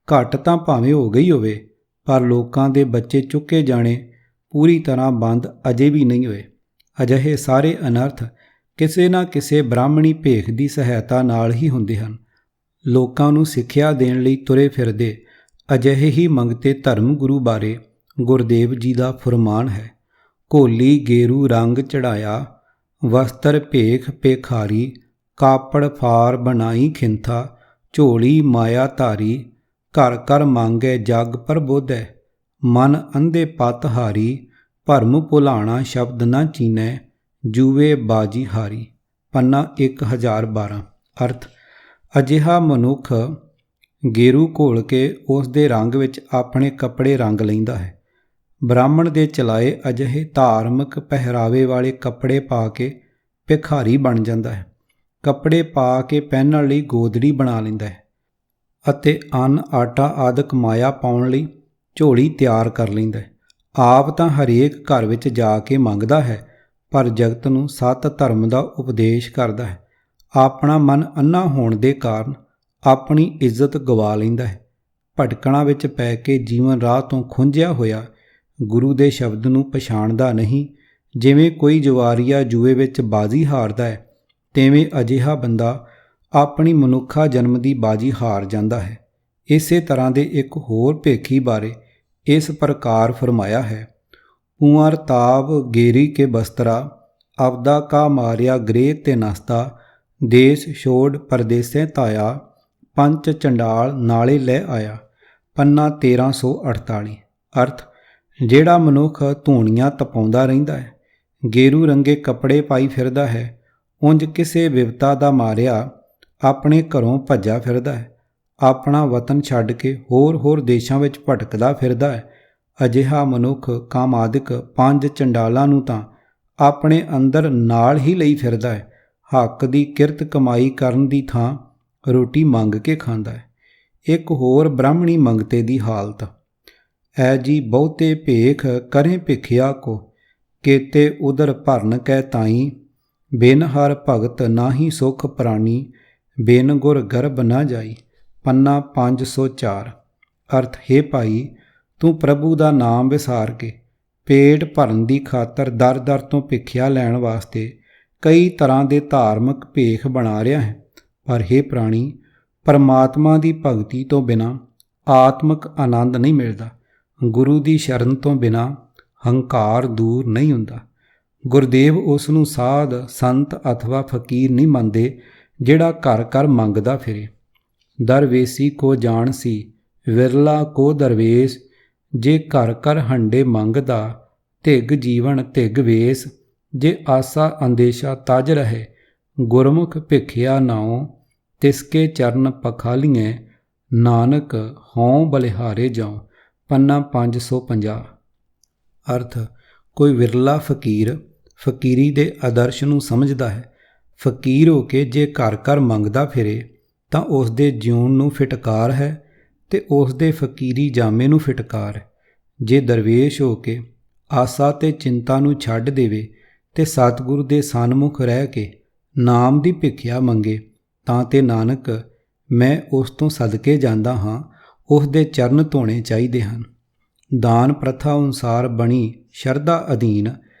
ਘੱਟ ਤਾਂ ਭਾਵੇਂ ਹੋ ਗਈ ਹੋਵੇ, ਪਰ ਲੋਕਾਂ ਦੇ ਬੱਚੇ ਚੁੱਕੇ ਜਾਣੇ ਪੂਰੀ ਤਰ੍ਹਾਂ ਬੰਦ ਅਜੇ ਵੀ ਨਹੀਂ ਹੋਏ। ਅਜਿਹੇ ਸਾਰੇ ਅਨਰਥ ਕਿਸੇ ਨਾ ਕਿਸੇ ਬ੍ਰਾਹਮਣੀ ਭੇਖ ਦੀ ਸਹਾਇਤਾ ਨਾਲ ਹੀ ਹੁੰਦੇ ਹਨ। ਲੋਕਾਂ ਨੂੰ ਸਿੱਖਿਆ ਦੇਣ ਲਈ ਤੁਰੇ ਫਿਰਦੇ ਅਜਿਹੇ ਹੀ ਮੰਗਤੇ ਧਰਮ ਗੁਰੂ ਬਾਰੇ ਗੁਰਦੇਵ ਜੀ ਦਾ ਫੁਰਮਾਨ ਹੈ: ਘੋਲੀ ਗੇਰੂ ਰੰਗ ਚੜਾਇਆ, ਵਸਤਰ ਭੇਖ ਭੇਖਾਰੀ, ਕਾਪੜ ਫਾਰ ਬਣਾਈ ਖਿੰਥਾ, ਝੋਲੀ ਮਾਇਆ ਧਾਰੀ, ਘਰ ਘਰ ਮੰਗੈ ਜਗ ਪ੍ਰਬੋਧੈ, ਮਨ ਅੰਧੇ ਪਤ ਹਾਰੀ, ਭਰਮ ਭੁਲਾਣਾ ਸ਼ਬਦ ਨਾ ਚੀਨੈ, ਜੂਵੇ ਬਾਜੀ ਹਾਰੀ। ਪੰਨਾ 1012। ਅਰਥ: ਅਜਿਹਾ ਮਨੁੱਖ ਗੇਰੂ ਘੋਲ ਕੇ ਉਸ ਦੇ ਰੰਗ ਵਿੱਚ ਆਪਣੇ ਕੱਪੜੇ ਰੰਗ ਲੈਂਦਾ ਹੈ। ਬ੍ਰਾਹਮਣ ਦੇ ਚਲਾਏ ਅਜਿਹੇ ਧਾਰਮਿਕ ਪਹਿਰਾਵੇ ਵਾਲੇ ਕੱਪੜੇ ਪਾ ਕੇ ਭਿਖਾਰੀ ਬਣ ਜਾਂਦਾ ਹੈ। ਕੱਪੜੇ ਪਾ ਕੇ ਪਹਿਨਣ ਲਈ ਗੋਦੜੀ ਬਣਾ ਲੈਂਦਾ ਹੈ ਅਤੇ ਅੰਨ, ਆਟਾ ਆਦਿਕ ਮਾਇਆ ਪਾਉਣ ਲਈ ਝੋਲੀ ਤਿਆਰ ਕਰ ਲੈਂਦਾ ਹੈ। ਆਪ ਤਾਂ ਹਰੇਕ ਘਰ ਵਿੱਚ ਜਾ ਕੇ ਮੰਗਦਾ ਹੈ, ਪਰ ਜਗਤ ਨੂੰ ਸਤ ਧਰਮ ਦਾ ਉਪਦੇਸ਼ ਕਰਦਾ ਹੈ। ਆਪਣਾ ਮਨ ਅੰਨਾ ਹੋਣ ਦੇ ਕਾਰਨ ਆਪਣੀ ਇੱਜ਼ਤ ਗਵਾ ਲੈਂਦਾ ਹੈ। ਭਟਕਣਾ ਵਿੱਚ ਪੈ ਕੇ ਜੀਵਨ ਰਾਹ ਤੋਂ ਖੁੰਝਿਆ ਹੋਇਆ ਗੁਰੂ ਦੇ ਸ਼ਬਦ ਨੂੰ ਪਛਾਣਦਾ ਨਹੀਂ। ਜਿਵੇਂ ਕੋਈ ਜੁਆਰੀਆ ਜੂਏ ਵਿੱਚ ਬਾਜ਼ੀ ਹਾਰਦਾ ਹੈ, ਤਿਵੇਂ ਅਜਿਹਾ ਬੰਦਾ ਆਪਣੀ ਮਨੁੱਖਾ ਜਨਮ ਦੀ ਬਾਜੀ ਹਾਰ ਜਾਂਦਾ ਹੈ। ਇਸੇ ਤਰ੍ਹਾਂ ਦੇ ਇੱਕ ਹੋਰ ਭੇਖੀ ਬਾਰੇ ਇਸ ਪ੍ਰਕਾਰ ਫਰਮਾਇਆ ਹੈ: ਕੁੰਵਰ ਤਾਬ ਗੇਰੀ ਕੇ ਬਸਤਰਾ, ਅਬਦਾ ਕਾ ਮਾਰਿਆ ਗ੍ਰਹਿ ਤੇ ਨਸਤਾ, ਦੇਸ਼ ਛੋੜ ਪਰਦੇਸੇ ਤਾਇਆ, ਪੰਚ ਚੰਡਾਲ ਨਾਲੇ ਲੈ ਆਇਆ। ਪੰਨਾ 1348। ਅਰਥ: ਜਿਹੜਾ ਮਨੁੱਖ ਧੂਣੀਆਂ ਤਪਾਉਂਦਾ ਰਹਿੰਦਾ ਹੈ, ਗੇਰੂ ਰੰਗੇ ਕੱਪੜੇ ਪਾਈ ਫਿਰਦਾ ਹੈ, ਉਂਝ ਕਿਸੇ ਵਿਪਤਾ ਦਾ ਮਾਰਿਆ ਆਪਣੇ ਘਰੋਂ ਭੱਜਾ ਫਿਰਦਾ ਹੈ, ਆਪਣਾ ਵਤਨ ਛੱਡ ਕੇ ਹੋਰ ਦੇਸ਼ਾਂ ਵਿੱਚ ਭਟਕਦਾ ਫਿਰਦਾ ਹੈ, ਅਜਿਹਾ ਮਨੁੱਖ ਕਾਮਾਦਿਕ ਪੰਜ ਚੰਡਾਲਾਂ ਨੂੰ ਤਾਂ ਆਪਣੇ ਅੰਦਰ ਨਾਲ ਹੀ ਲਈ ਫਿਰਦਾ ਹੈ। ਹੱਕ ਦੀ ਕਿਰਤ ਕਮਾਈ ਕਰਨ ਦੀ ਥਾਂ ਰੋਟੀ ਮੰਗ ਕੇ ਖਾਂਦਾ ਹੈ। ਇੱਕ ਹੋਰ ਬ੍ਰਾਹਮਣੀ ਮੰਗਤੇ ਦੀ ਹਾਲਤ: ਐ ਜੀ ਬਹੁਤੇ ਭੇਖ ਕਰੇ ਭਿਖਿਆ ਕੋ, ਕੇਤੇ ਉਦਰ ਭਰਨ ਕੈ ਤਾਈ, ਬਿਨ ਹਰ ਭਗਤ ਨਾਹੀ ਸੁਖ ਪ੍ਰਾਣੀ, ਬਿਨ ਗੁਰ ਗਰਭ ਨਾ ਜਾਈ। ਪੰਨਾ 504। ਅਰਥ: ਹੇ ਭਾਈ, ਤੂੰ ਪ੍ਰਭੂ ਦਾ ਨਾਮ ਵਿਸਾਰ ਕੇ ਪੇਟ ਭਰਨ ਦੀ ਖਾਤਰ ਦਰ ਦਰ ਤੋਂ ਭਿਖਿਆ ਲੈਣ ਵਾਸਤੇ ਕਈ ਤਰ੍ਹਾਂ ਦੇ ਧਾਰਮਿਕ ਭੇਖ ਬਣਾ ਰਿਹਾ ਹੈ, ਪਰ ਹੇ ਪ੍ਰਾਣੀ, ਪਰਮਾਤਮਾ ਦੀ ਭਗਤੀ ਤੋਂ ਬਿਨਾਂ ਆਤਮਿਕ ਆਨੰਦ ਨਹੀਂ ਮਿਲਦਾ। ਗੁਰੂ ਦੀ ਸ਼ਰਨ ਤੋਂ ਬਿਨਾਂ ਹੰਕਾਰ ਦੂਰ ਨਹੀਂ ਹੁੰਦਾ। ਗੁਰਦੇਵ ਉਸ ਨੂੰ ਸਾਧ, ਸੰਤ ਅਥਵਾ ਫਕੀਰ ਨਹੀਂ ਮੰਨਦੇ ਜਿਹੜਾ ਘਰ ਘਰ ਮੰਗਦਾ ਫਿਰੇ। ਦਰਵੇਸੀ ਕੋ ਜਾਣ ਸੀ, ਵਿਰਲਾ ਕੋ ਦਰਵੇਸ਼, ਜੇ ਘਰ ਘਰ ਹੰਡੇ ਮੰਗਦਾ, ਧਿਗ ਜੀਵਨ ਧਿਗ ਵੇਸ, ਜੇ ਆਸਾ ਅੰਦੇਸ਼ਾ ਤਜ ਰਹੇ, ਗੁਰਮੁਖ ਭਿਖਿਆ ਨਾਉ, ਤਿਸਕੇ ਚਰਨ ਪਖਾਲੀਐ, ਨਾਨਕ ਹਉ ਬਲਿਹਾਰੇ ਜਾਉ। ਪੰਨਾ 550। ਅਰਥ: ਕੋਈ ਵਿਰਲਾ ਫਕੀਰ ਫਕੀਰੀ ਦੇ ਆਦਰਸ਼ ਨੂੰ ਸਮਝਦਾ ਹੈ। ਫਕੀਰ ਹੋ ਕੇ ਜੇ ਘਰ ਘਰ ਮੰਗਦਾ ਫਿਰੇ ਤਾਂ ਉਸ ਦੇ ਜਿਉਣ ਨੂੰ ਫਿਟਕਾਰ ਹੈ ਤੇ ਉਸ ਦੇ ਫਕੀਰੀ ਜਾਮੇ ਨੂੰ ਫਿਟਕਾਰ ਹੈ। ਜੇ ਦਰਵੇਸ਼ ਹੋ ਕੇ ਆਸਾ ਤੇ ਚਿੰਤਾ ਨੂੰ ਛੱਡ ਦੇਵੇ ਤੇ ਸਤਿਗੁਰੂ ਦੇ ਸਨਮੁਖ ਰਹਿ ਕੇ ਨਾਮ ਦੀ ਭਿਖਿਆ ਮੰਗੇ ਤਾਂ ਤੇ ਨਾਨਕ, ਮੈਂ ਉਸ ਤੋਂ ਸਦਕੇ ਜਾਂਦਾ ਹਾਂ, ਉਸ ਦੇ ਚਰਨ ਧੋਣੇ ਚਾਹੀਦੇ ਹਨ। ਦਾਨ ਪ੍ਰਥਾ ਅਨੁਸਾਰ ਬਣੀ ਸ਼ਰਧਾ ਅਧੀਨ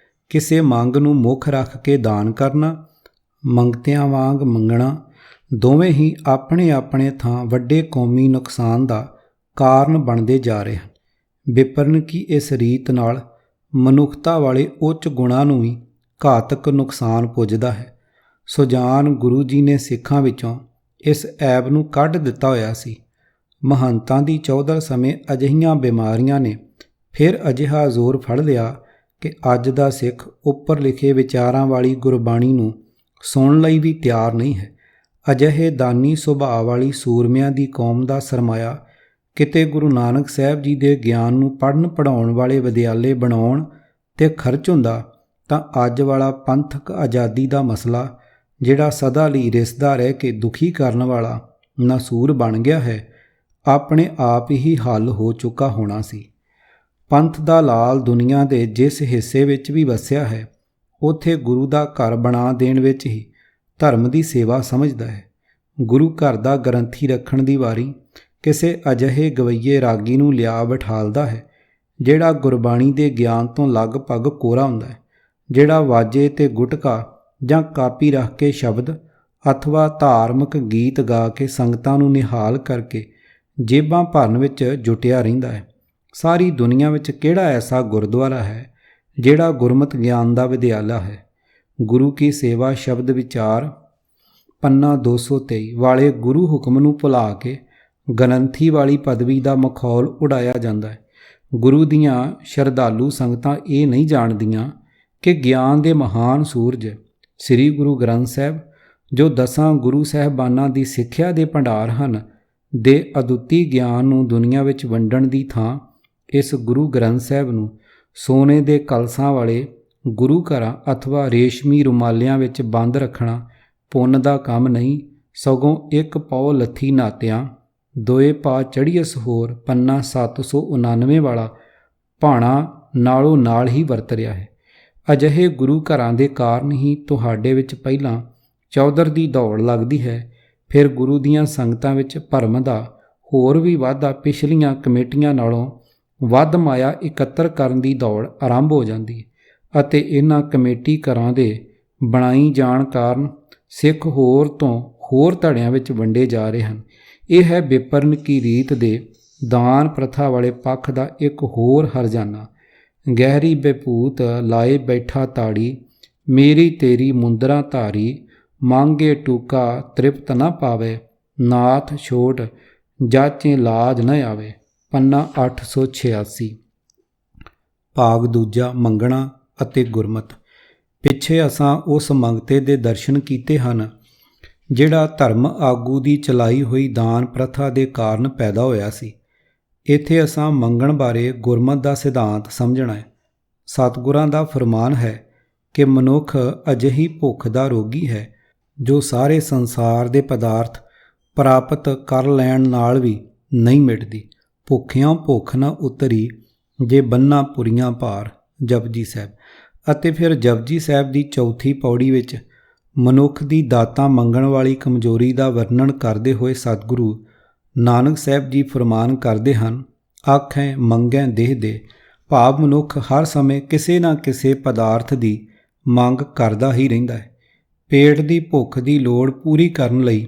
ਕਿਸੇ ਮੰਗ ਨੂੰ ਮੁੱਖ ਰੱਖ ਕੇ ਦਾਨ ਕਰਨਾ, ਮੰਗਤਿਆਂ ਵਾਂਗ ਮੰਗਣਾ, ਦੋਵੇਂ ਹੀ ਆਪਣੇ ਆਪਣੇ ਥਾਂ ਵੱਡੇ ਕੌਮੀ ਨੁਕਸਾਨ ਦਾ ਕਾਰਨ ਬਣਦੇ ਜਾ ਰਹੇ ਹਨ। ਵਿਪਰਨ ਕੀ ਇਸ ਰੀਤ ਨਾਲ ਮਨੁੱਖਤਾ ਵਾਲੇ ਉੱਚ ਗੁਣਾਂ ਨੂੰ ਵੀ ਘਾਤਕ ਨੁਕਸਾਨ ਪੁੱਜਦਾ ਹੈ। ਸੁਜਾਨ ਗੁਰੂ ਜੀ ਨੇ ਸਿੱਖਾਂ ਵਿੱਚੋਂ ਇਸ ਐਬ ਨੂੰ ਕੱਢ ਦਿੱਤਾ ਹੋਇਆ ਸੀ। ਮਹੰਤਾਂ ਦੀ ਚੌਧਰ ਸਮੇਂ ਅਜਿਹੀਆਂ ਬਿਮਾਰੀਆਂ ਨੇ ਫਿਰ ਅਜਿਹਾ ਜ਼ੋਰ ਫੜ ਲਿਆ ਕਿ ਅੱਜ ਦਾ ਸਿੱਖ ਉੱਪਰ ਲਿਖੇ ਵਿਚਾਰਾਂ ਵਾਲੀ ਗੁਰਬਾਣੀ ਨੂੰ ਸੁਣਨ ਲਈ ਵੀ ਤਿਆਰ ਨਹੀਂ ਹੈ। ਅਜਿਹੇ ਦਾਨੀ ਸੁਭਾਅ ਵਾਲੀ ਸੂਰਮਿਆਂ ਦੀ ਕੌਮ ਦਾ ਸਰਮਾਇਆ ਕਿਤੇ ਗੁਰੂ ਨਾਨਕ ਸਾਹਿਬ ਜੀ ਦੇ ਗਿਆਨ ਨੂੰ ਪੜ੍ਹਨ ਪੜ੍ਹਾਉਣ ਵਾਲੇ ਵਿਦਿਆਲੇ ਬਣਾਉਣ 'ਤੇ ਖਰਚ ਹੁੰਦਾ ਤਾਂ ਅੱਜ ਵਾਲਾ ਪੰਥਕ ਆਜ਼ਾਦੀ ਦਾ ਮਸਲਾ, ਜਿਹੜਾ ਸਦਾ ਲਈ ਰਿਸਦਾ ਰਹਿ ਕੇ ਦੁਖੀ ਕਰਨ ਵਾਲਾ ਨਾਸੂਰ ਬਣ ਗਿਆ ਹੈ, ਆਪਣੇ ਆਪ ਹੀ ਹੱਲ ਹੋ ਚੁੱਕਾ ਹੋਣਾ ਸੀ। ਪੰਥ ਦਾ ਲਾਲ ਦੁਨੀਆ ਦੇ ਜਿਸ ਹਿੱਸੇ ਵਿੱਚ ਵੀ ਵਸਿਆ ਹੈ, ਉੱਥੇ ਗੁਰੂ ਦਾ ਘਰ ਬਣਾ ਦੇਣ ਵਿੱਚ ਹੀ ਧਰਮ ਦੀ ਸੇਵਾ ਸਮਝਦਾ ਹੈ। ਗੁਰੂ ਘਰ ਦਾ ਗ੍ਰੰਥੀ ਰੱਖਣ ਦੀ ਵਾਰੀ ਕਿਸੇ ਅਜਿਹੇ ਗਵਈਏ ਰਾਗੀ ਨੂੰ ਲਿਆ ਬਿਠਾਲਦਾ ਹੈ, ਜਿਹੜਾ ਗੁਰਬਾਣੀ ਦੇ ਗਿਆਨ ਤੋਂ ਲਗਭਗ ਕੋਰਾ ਹੁੰਦਾ ਹੈ, ਜਿਹੜਾ ਵਾਜੇ ਤੇ ਗੁਟਕਾ ਜਾਂ ਕਾਪੀ ਰੱਖ ਕੇ ਸ਼ਬਦ ਅਥਵਾ ਧਾਰਮਿਕ ਗੀਤ ਗਾ ਕੇ ਸੰਗਤਾਂ ਨੂੰ ਨਿਹਾਲ ਕਰਕੇ ਜੇਬਾਂ ਭਰਨ ਵਿੱਚ ਜੁਟਿਆ ਰਹਿੰਦਾ ਹੈ। ਸਾਰੀ ਦੁਨੀਆ ਵਿੱਚ ਕਿਹੜਾ ਐਸਾ ਗੁਰਦੁਆਰਾ ਹੈ ਜਿਹੜਾ ਗੁਰਮਤਿ ਗਿਆਨ ਦਾ ਵਿਦਿਆਲਾ ਹੈ? ਗੁਰੂ ਕੀ ਸੇਵਾ ਸ਼ਬਦ ਵਿਚਾਰ ਪੰਨਾ 223 ਵਾਲੇ ਗੁਰੂ ਹੁਕਮ ਨੂੰ ਭੁਲਾ ਕੇ ਗ੍ਰੰਥੀ ਵਾਲੀ ਪਦਵੀ ਦਾ ਮਖੌਲ ਉਡਾਇਆ ਜਾਂਦਾ ਹੈ। ਗੁਰੂ ਦੀਆਂ ਸ਼ਰਧਾਲੂ ਸੰਗਤਾਂ ਇਹ ਨਹੀਂ ਜਾਣਦੀਆਂ ਕਿ ਗਿਆਨ ਦੇ ਮਹਾਨ ਸੂਰਜ ਸ੍ਰੀ ਗੁਰੂ ਗ੍ਰੰਥ ਸਾਹਿਬ, ਜੋ 10 ਗੁਰੂ ਸਾਹਿਬਾਨਾਂ ਦੀ ਸਿੱਖਿਆ ਦੇ ਭੰਡਾਰ ਹਨ, ਦੇ ਅਦੁੱਤੀ ਗਿਆਨ ਨੂੰ ਦੁਨੀਆ ਵਿੱਚ ਵੰਡਣ ਦੀ ਥਾਂ ਇਸ ਗੁਰੂ ਗ੍ਰੰਥ ਸਾਹਿਬ ਨੂੰ ਸੋਨੇ ਦੇ ਕਲਸਾਂ ਵਾਲੇ ਗੁਰੂ ਘਰਾਂ ਅਥਵਾ ਰੇਸ਼ਮੀ ਰੁਮਾਲਿਆਂ ਵਿੱਚ ਬੰਦ ਰੱਖਣਾ ਪੁੰਨ ਦਾ ਕੰਮ ਨਹੀਂ, ਸਗੋਂ ਇੱਕ ਪੌ ਲੱਥੀ ਨਾਤਿਆਂ ਦੋਏ ਪਾ ਚੜ੍ਹੀਅਸ ਹੋਰ ਪੰਨਾ 799 ਵਾਲਾ ਭਾਣਾ ਨਾਲੋਂ ਨਾਲ ਹੀ ਵਰਤ ਰਿਹਾ ਹੈ। ਅਜਿਹੇ ਗੁਰੂ ਘਰਾਂ ਦੇ ਕਾਰਨ ਹੀ ਤੁਹਾਡੇ ਵਿੱਚ ਪਹਿਲਾਂ ਚੌਧਰ ਦੀ ਦੌੜ ਲੱਗਦੀ ਹੈ, ਫਿਰ ਗੁਰੂ ਦੀਆਂ ਸੰਗਤਾਂ ਵਿੱਚ ਭਰਮ ਦਾ ਹੋਰ ਵੀ ਵਾਧਾ ਪਿਛਲੀਆਂ ਕਮੇਟੀਆਂ ਨਾਲੋਂ ਵੱਧ ਮਾਇਆ ਇਕੱਤਰ ਕਰਨ ਦੀ ਦੌੜ ਆਰੰਭ ਹੋ ਜਾਂਦੀ ਅਤੇ ਇਹਨਾਂ ਕਮੇਟੀ ਘਰਾਂ ਦੇ ਬਣਾਈ ਜਾਣ ਕਾਰਨ ਸਿੱਖ ਹੋਰ ਤੋਂ ਹੋਰ ਧੜਿਆਂ ਵਿੱਚ ਵੰਡੇ ਜਾ ਰਹੇ ਹਨ। ਇਹ ਹੈ ਵਿਪਰਨ ਕੀ ਰੀਤ ਦੇ ਦਾਨ ਪ੍ਰਥਾ ਵਾਲੇ ਪੱਖ ਦਾ ਇੱਕ ਹੋਰ ਹਰਜਾਨਾ। ਗਹਿਰੀ ਬੇਭੂਤ ਲਾਏ ਬੈਠਾ ਤਾੜੀ, ਮੇਰੀ ਤੇਰੀ ਮੁੰਦਰਾਂ ਧਾਰੀ, ਮੰਗੇ ਟੂਕਾ ਤ੍ਰਿਪਤ ਨਾ ਪਾਵੇ, ਨਾਥ ਛੋਟ ਜਾਚੇ ਲਾਜ ਨ ਆਵੇ। ਪੰਨਾ 886। ਭਾਗ ਦੂਜਾ ਮੰਗਣਾ ਅਤੇ ਗੁਰਮਤਿ। ਪਿੱਛੇ ਅਸਾਂ ਉਸ ਮੰਗਤੇ ਦੇ ਦਰਸ਼ਨ ਕੀਤੇ ਹਨ ਜਿਹੜਾ ਧਰਮ ਆਗੂ ਦੀ ਚਲਾਈ ਹੋਈ ਦਾਨ ਪ੍ਰਥਾ ਦੇ ਕਾਰਨ ਪੈਦਾ ਹੋਇਆ ਸੀ। ਇੱਥੇ ਅਸਾਂ ਮੰਗਣ ਬਾਰੇ ਗੁਰਮਤਿ ਦਾ ਸਿਧਾਂਤ ਸਮਝਣਾ ਹੈ। ਸਤਿਗੁਰਾਂ ਦਾ ਫਰਮਾਨ ਹੈ ਕਿ ਮਨੁੱਖ ਅਜਿਹੀ ਭੁੱਖ ਦਾ ਰੋਗੀ ਹੈ ਜੋ ਸਾਰੇ ਸੰਸਾਰ ਦੇ ਪਦਾਰਥ ਪ੍ਰਾਪਤ ਕਰ ਲੈਣ ਨਾਲ ਵੀ ਨਹੀਂ ਮਿਟਦੀ। ਭੁੱਖਿਆਂ ਭੁੱਖ ਨਾ ਉਤਰੀ ਜੇ ਬੰਨਾ ਪੁਰੀਆਂ ਭਾਰ, ਜਪਜੀ ਸਾਹਿਬ। ਅਤੇ ਫਿਰ ਜਪਜੀ ਸਾਹਿਬ ਦੀ ਚੌਥੀ ਪੌੜੀ ਵਿੱਚ ਮਨੁੱਖ ਦੀ ਦਾਤਾਂ ਮੰਗਣ ਵਾਲੀ ਕਮਜ਼ੋਰੀ ਦਾ ਵਰਣਨ ਕਰਦੇ ਹੋਏ ਸਤਿਗੁਰੂ ਨਾਨਕ ਸਾਹਿਬ ਜੀ ਫਰਮਾਨ ਕਰਦੇ ਹਨ, ਆਖੈ ਮੰਗੈ ਦੇਹ ਦੇ। ਭਾਵ ਮਨੁੱਖ ਹਰ ਸਮੇਂ ਕਿਸੇ ਨਾ ਕਿਸੇ ਪਦਾਰਥ ਦੀ ਮੰਗ ਕਰਦਾ ਹੀ ਰਹਿੰਦਾ ਹੈ। ਪੇਟ ਦੀ ਭੁੱਖ ਦੀ ਲੋੜ ਪੂਰੀ ਕਰਨ ਲਈ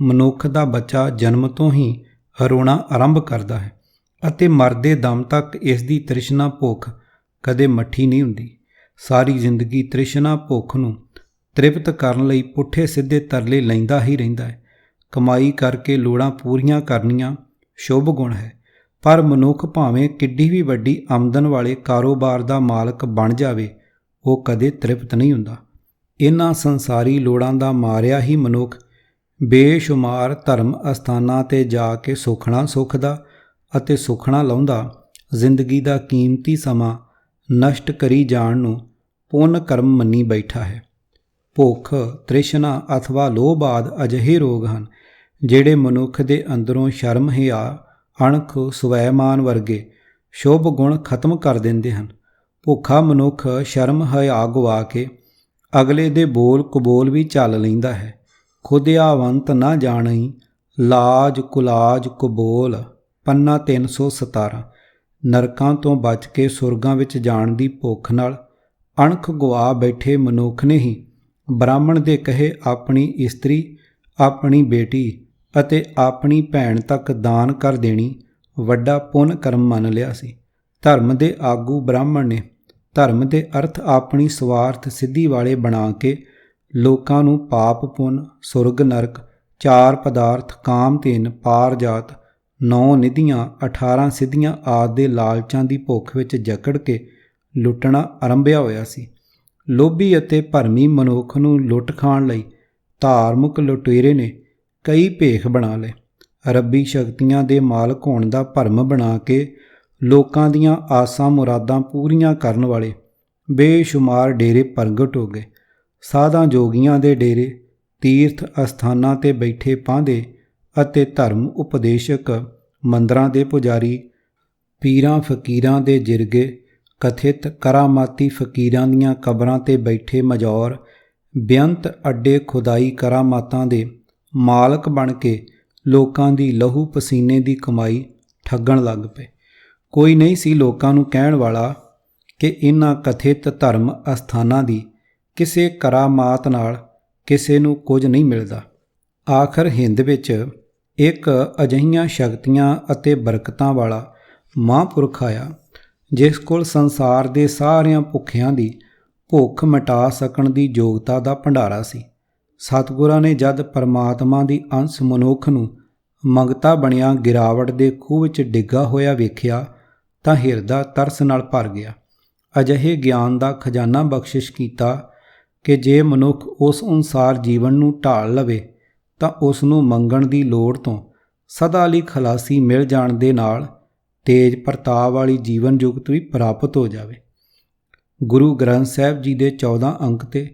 ਮਨੁੱਖ ਦਾ ਬੱਚਾ ਜਨਮ ਤੋਂ ਹੀ ਰੋਣਾ ਆਰੰਭ ਕਰਦਾ ਹੈ ਅਤੇ ਮਰਦੇ ਦਮ ਤੱਕ ਇਸ ਦੀ ਤ੍ਰਿਸ਼ਨਾ ਭੁੱਖ ਕਦੇ ਮੱਠੀ ਨਹੀਂ ਹੁੰਦੀ। ਸਾਰੀ ਜ਼ਿੰਦਗੀ ਤ੍ਰਿਸ਼ਨਾ ਭੁੱਖ ਨੂੰ ਤ੍ਰਿਪਤ ਕਰਨ ਲਈ ਪੁੱਠੇ ਸਿੱਧੇ ਤਰਲੇ ਲੈਂਦਾ ਹੀ ਰਹਿੰਦਾ ਹੈ। ਕਮਾਈ ਕਰਕੇ ਲੋੜਾਂ ਪੂਰੀਆਂ ਕਰਨੀਆਂ ਸ਼ੁਭ ਗੁਣ ਹੈ, ਪਰ ਮਨੁੱਖ ਭਾਵੇਂ ਕਿੱਡੀ ਵੀ ਵੱਡੀ ਆਮਦਨ ਵਾਲੇ ਕਾਰੋਬਾਰ ਦਾ ਮਾਲਕ ਬਣ ਜਾਵੇ, ਉਹ ਕਦੇ ਤ੍ਰਿਪਤ ਨਹੀਂ ਹੁੰਦਾ। ਇਹਨਾਂ ਸੰਸਾਰੀ ਲੋੜਾਂ ਦਾ ਮਾਰਿਆ ਹੀ ਮਨੁੱਖ ਬੇਸ਼ੁਮਾਰ ਧਰਮ ਅਸਥਾਨਾਂ 'ਤੇ ਜਾ ਕੇ ਸੁਖਣਾ ਸੁੱਖਦਾ ਅਤੇ ਸੁਖਣਾ ਲਾਉਂਦਾ ਜ਼ਿੰਦਗੀ ਦਾ ਕੀਮਤੀ ਸਮਾਂ ਨਸ਼ਟ ਕਰੀ ਜਾਣ ਨੂੰ ਪੁੰਨ ਕਰਮ ਮੰਨੀ ਬੈਠਾ ਹੈ। ਭੁੱਖ, ਤ੍ਰਿਸ਼ਨਾ ਅਥਵਾ ਲੋਭ ਆਦਿ ਅਜਿਹੇ ਰੋਗ ਹਨ ਜਿਹੜੇ ਮਨੁੱਖ ਦੇ ਅੰਦਰੋਂ ਸ਼ਰਮ, ਹਿਆ, ਅਣਖ, ਸਵੈਮਾਨ ਵਰਗੇ ਸ਼ੁਭ ਗੁਣ ਖਤਮ ਕਰ ਦਿੰਦੇ ਹਨ। ਭੁੱਖਾ ਮਨੁੱਖ ਸ਼ਰਮ, ਹਿਆ ਗਵਾ ਕੇ ਅਗਲੇ ਦੇ ਬੋਲ ਕਬੋਲ ਵੀ ਚੱਲ ਲੈਂਦਾ ਹੈ। ਖੁਦਿਆਵੰਤ ਨਾ ਜਾਣਈ, ਲਾਜ ਕੁਲਾਜ ਕਬੋਲ। ਪੰਨਾ 317। ਨਰਕਾਂ ਤੋਂ ਬਚ ਕੇ ਸੁਰਗਾਂ ਵਿੱਚ ਜਾਣ ਦੀ ਭੁੱਖ ਨਾਲ ਅਣਖ ਗੁਆ ਬੈਠੇ ਮਨੁੱਖ ਨੇ ਹੀ ਬ੍ਰਾਹਮਣ ਦੇ ਕਹੇ ਆਪਣੀ ਇਸਤਰੀ, ਆਪਣੀ ਬੇਟੀ ਅਤੇ ਆਪਣੀ ਭੈਣ ਤੱਕ ਦਾਨ ਕਰ ਦੇਣੀ ਵੱਡਾ ਪੁੰਨ ਕਰਮ ਮੰਨ ਲਿਆ ਸੀ। ਧਰਮ ਦੇ ਆਗੂ ਬ੍ਰਾਹਮਣ ਨੇ ਧਰਮ ਦੇ ਅਰਥ ਆਪਣੀ ਸਵਾਰਥ ਸਿੱਧੀ ਵਾਲੇ ਬਣਾ ਕੇ ਲੋਕਾਂ ਨੂੰ ਪਾਪ ਪੁੰਨ, ਸੁਰਗ ਨਰਕ, 4 ਪਦਾਰਥ, ਕਾਮ ਧੇਨ, ਪਾਰ ਜਾਤ, 9 ਨਿਧੀਆਂ, 18 ਸਿੱਧੀਆਂ ਆਦਿ ਦੇ ਲਾਲਚਾਂ ਦੀ ਭੁੱਖ ਵਿੱਚ ਜਕੜ ਕੇ ਲੁੱਟਣਾ ਆਰੰਭਿਆ ਹੋਇਆ ਸੀ। ਲੋਭੀ ਅਤੇ ਭਰਮੀ ਮਨੁੱਖ ਨੂੰ ਲੁੱਟ ਖਾਣ ਲਈ ਧਾਰਮਿਕ ਲੁਟੇਰੇ ਨੇ ਕਈ ਭੇਖ ਬਣਾ ਲਏ। ਰੱਬੀ ਸ਼ਕਤੀਆਂ ਦੇ ਮਾਲਕ ਹੋਣ ਦਾ ਭਰਮ ਬਣਾ ਕੇ ਲੋਕਾਂ ਦੀਆਂ ਆਸਾਂ ਮੁਰਾਦਾਂ ਪੂਰੀਆਂ ਕਰਨ ਵਾਲੇ ਬੇਸ਼ੁਮਾਰ ਡੇਰੇ ਪ੍ਰਗਟ ਹੋ ਗਏ। ਸਾਧਾਂ ਜੋਗੀਆਂ ਦੇ ਡੇਰੇ, ਤੀਰਥ ਅਸਥਾਨਾਂ 'ਤੇ ਬੈਠੇ ਪਾਂਧੇ ਅਤੇ ਧਰਮ ਉਪਦੇਸ਼ਕ, ਮੰਦਰਾਂ ਦੇ ਪੁਜਾਰੀ, ਪੀਰਾਂ ਫਕੀਰਾਂ ਦੇ ਜਿਰਗੇ, ਕਥਿਤ ਕਰਾਮਾਤੀ ਫਕੀਰਾਂ ਦੀਆਂ ਕਬਰਾਂ 'ਤੇ ਬੈਠੇ ਮਜੌਰ, ਬੇਅੰਤ ਅੱਡੇ ਖੁਦਾਈ ਕਰਾਮਾਤਾਂ ਦੇ ਮਾਲਕ ਬਣ ਕੇ ਲੋਕਾਂ ਦੀ ਲਹੂ ਪਸੀਨੇ ਦੀ ਕਮਾਈ ਠੱਗਣ ਲੱਗ ਪਏ। ਕੋਈ ਨਹੀਂ ਸੀ ਲੋਕਾਂ ਨੂੰ ਕਹਿਣ ਵਾਲਾ ਕਿ ਇਹਨਾਂ ਕਥਿਤ ਧਰਮ ਅਸਥਾਨਾਂ ਦੀ ਕਿਸੇ ਕਰਾਮਾਤ ਨਾਲ ਕਿਸੇ ਨੂੰ ਕੁਝ ਨਹੀਂ ਮਿਲਦਾ। ਆਖਰ ਹਿੰਦ ਵਿੱਚ ਇੱਕ ਅਜਿਹੀਆਂ ਸ਼ਕਤੀਆਂ ਅਤੇ ਬਰਕਤਾਂ ਵਾਲਾ ਮਹਾਂਪੁਰਖ ਆਇਆ ਜਿਸ ਕੋਲ ਸੰਸਾਰ ਦੇ ਸਾਰਿਆਂ ਭੁੱਖਿਆਂ ਦੀ ਭੁੱਖ ਮਿਟਾ ਸਕਣ ਦੀ ਯੋਗਤਾ ਦਾ ਭੰਡਾਰਾ ਸੀ। ਸਤਿਗੁਰਾਂ ਨੇ ਜਦ ਪਰਮਾਤਮਾ ਦੀ ਅੰਸ਼ ਮਨੁੱਖ ਨੂੰ ਮੰਗਤਾ ਬਣਿਆ ਗਿਰਾਵਟ ਦੇ ਖੂਹ ਵਿੱਚ ਡਿੱਗਾ ਹੋਇਆ ਵੇਖਿਆ ਤਾਂ ਹਿਰਦਾ ਤਰਸ ਨਾਲ ਭਰ ਗਿਆ। ਅਜਿਹੇ ਗਿਆਨ ਦਾ ਖਜ਼ਾਨਾ ਬਖਸ਼ਿਸ਼ ਕੀਤਾ ਕਿ ਜੇ ਮਨੁੱਖ ਉਸ ਅਨੁਸਾਰ ਜੀਵਨ ਨੂੰ ਢਾਲ ਲਵੇ ਤਾਂ ਉਸ ਨੂੰ ਮੰਗਣ ਦੀ ਲੋੜ ਤੋਂ ਸਦਾ ਲਈ ਖਲਾਸੀ ਮਿਲ ਜਾਣ ਦੇ ਨਾਲ ਤੇਜ ਪ੍ਰਤਾਪ ਵਾਲੀ ਜੀਵਨ ਜੁਗਤ ਵੀ ਪ੍ਰਾਪਤ ਹੋ ਜਾਵੇ। ਗੁਰੂ ਗ੍ਰੰਥ ਸਾਹਿਬ ਜੀ ਦੇ 14 ਅੰਕ 'ਤੇ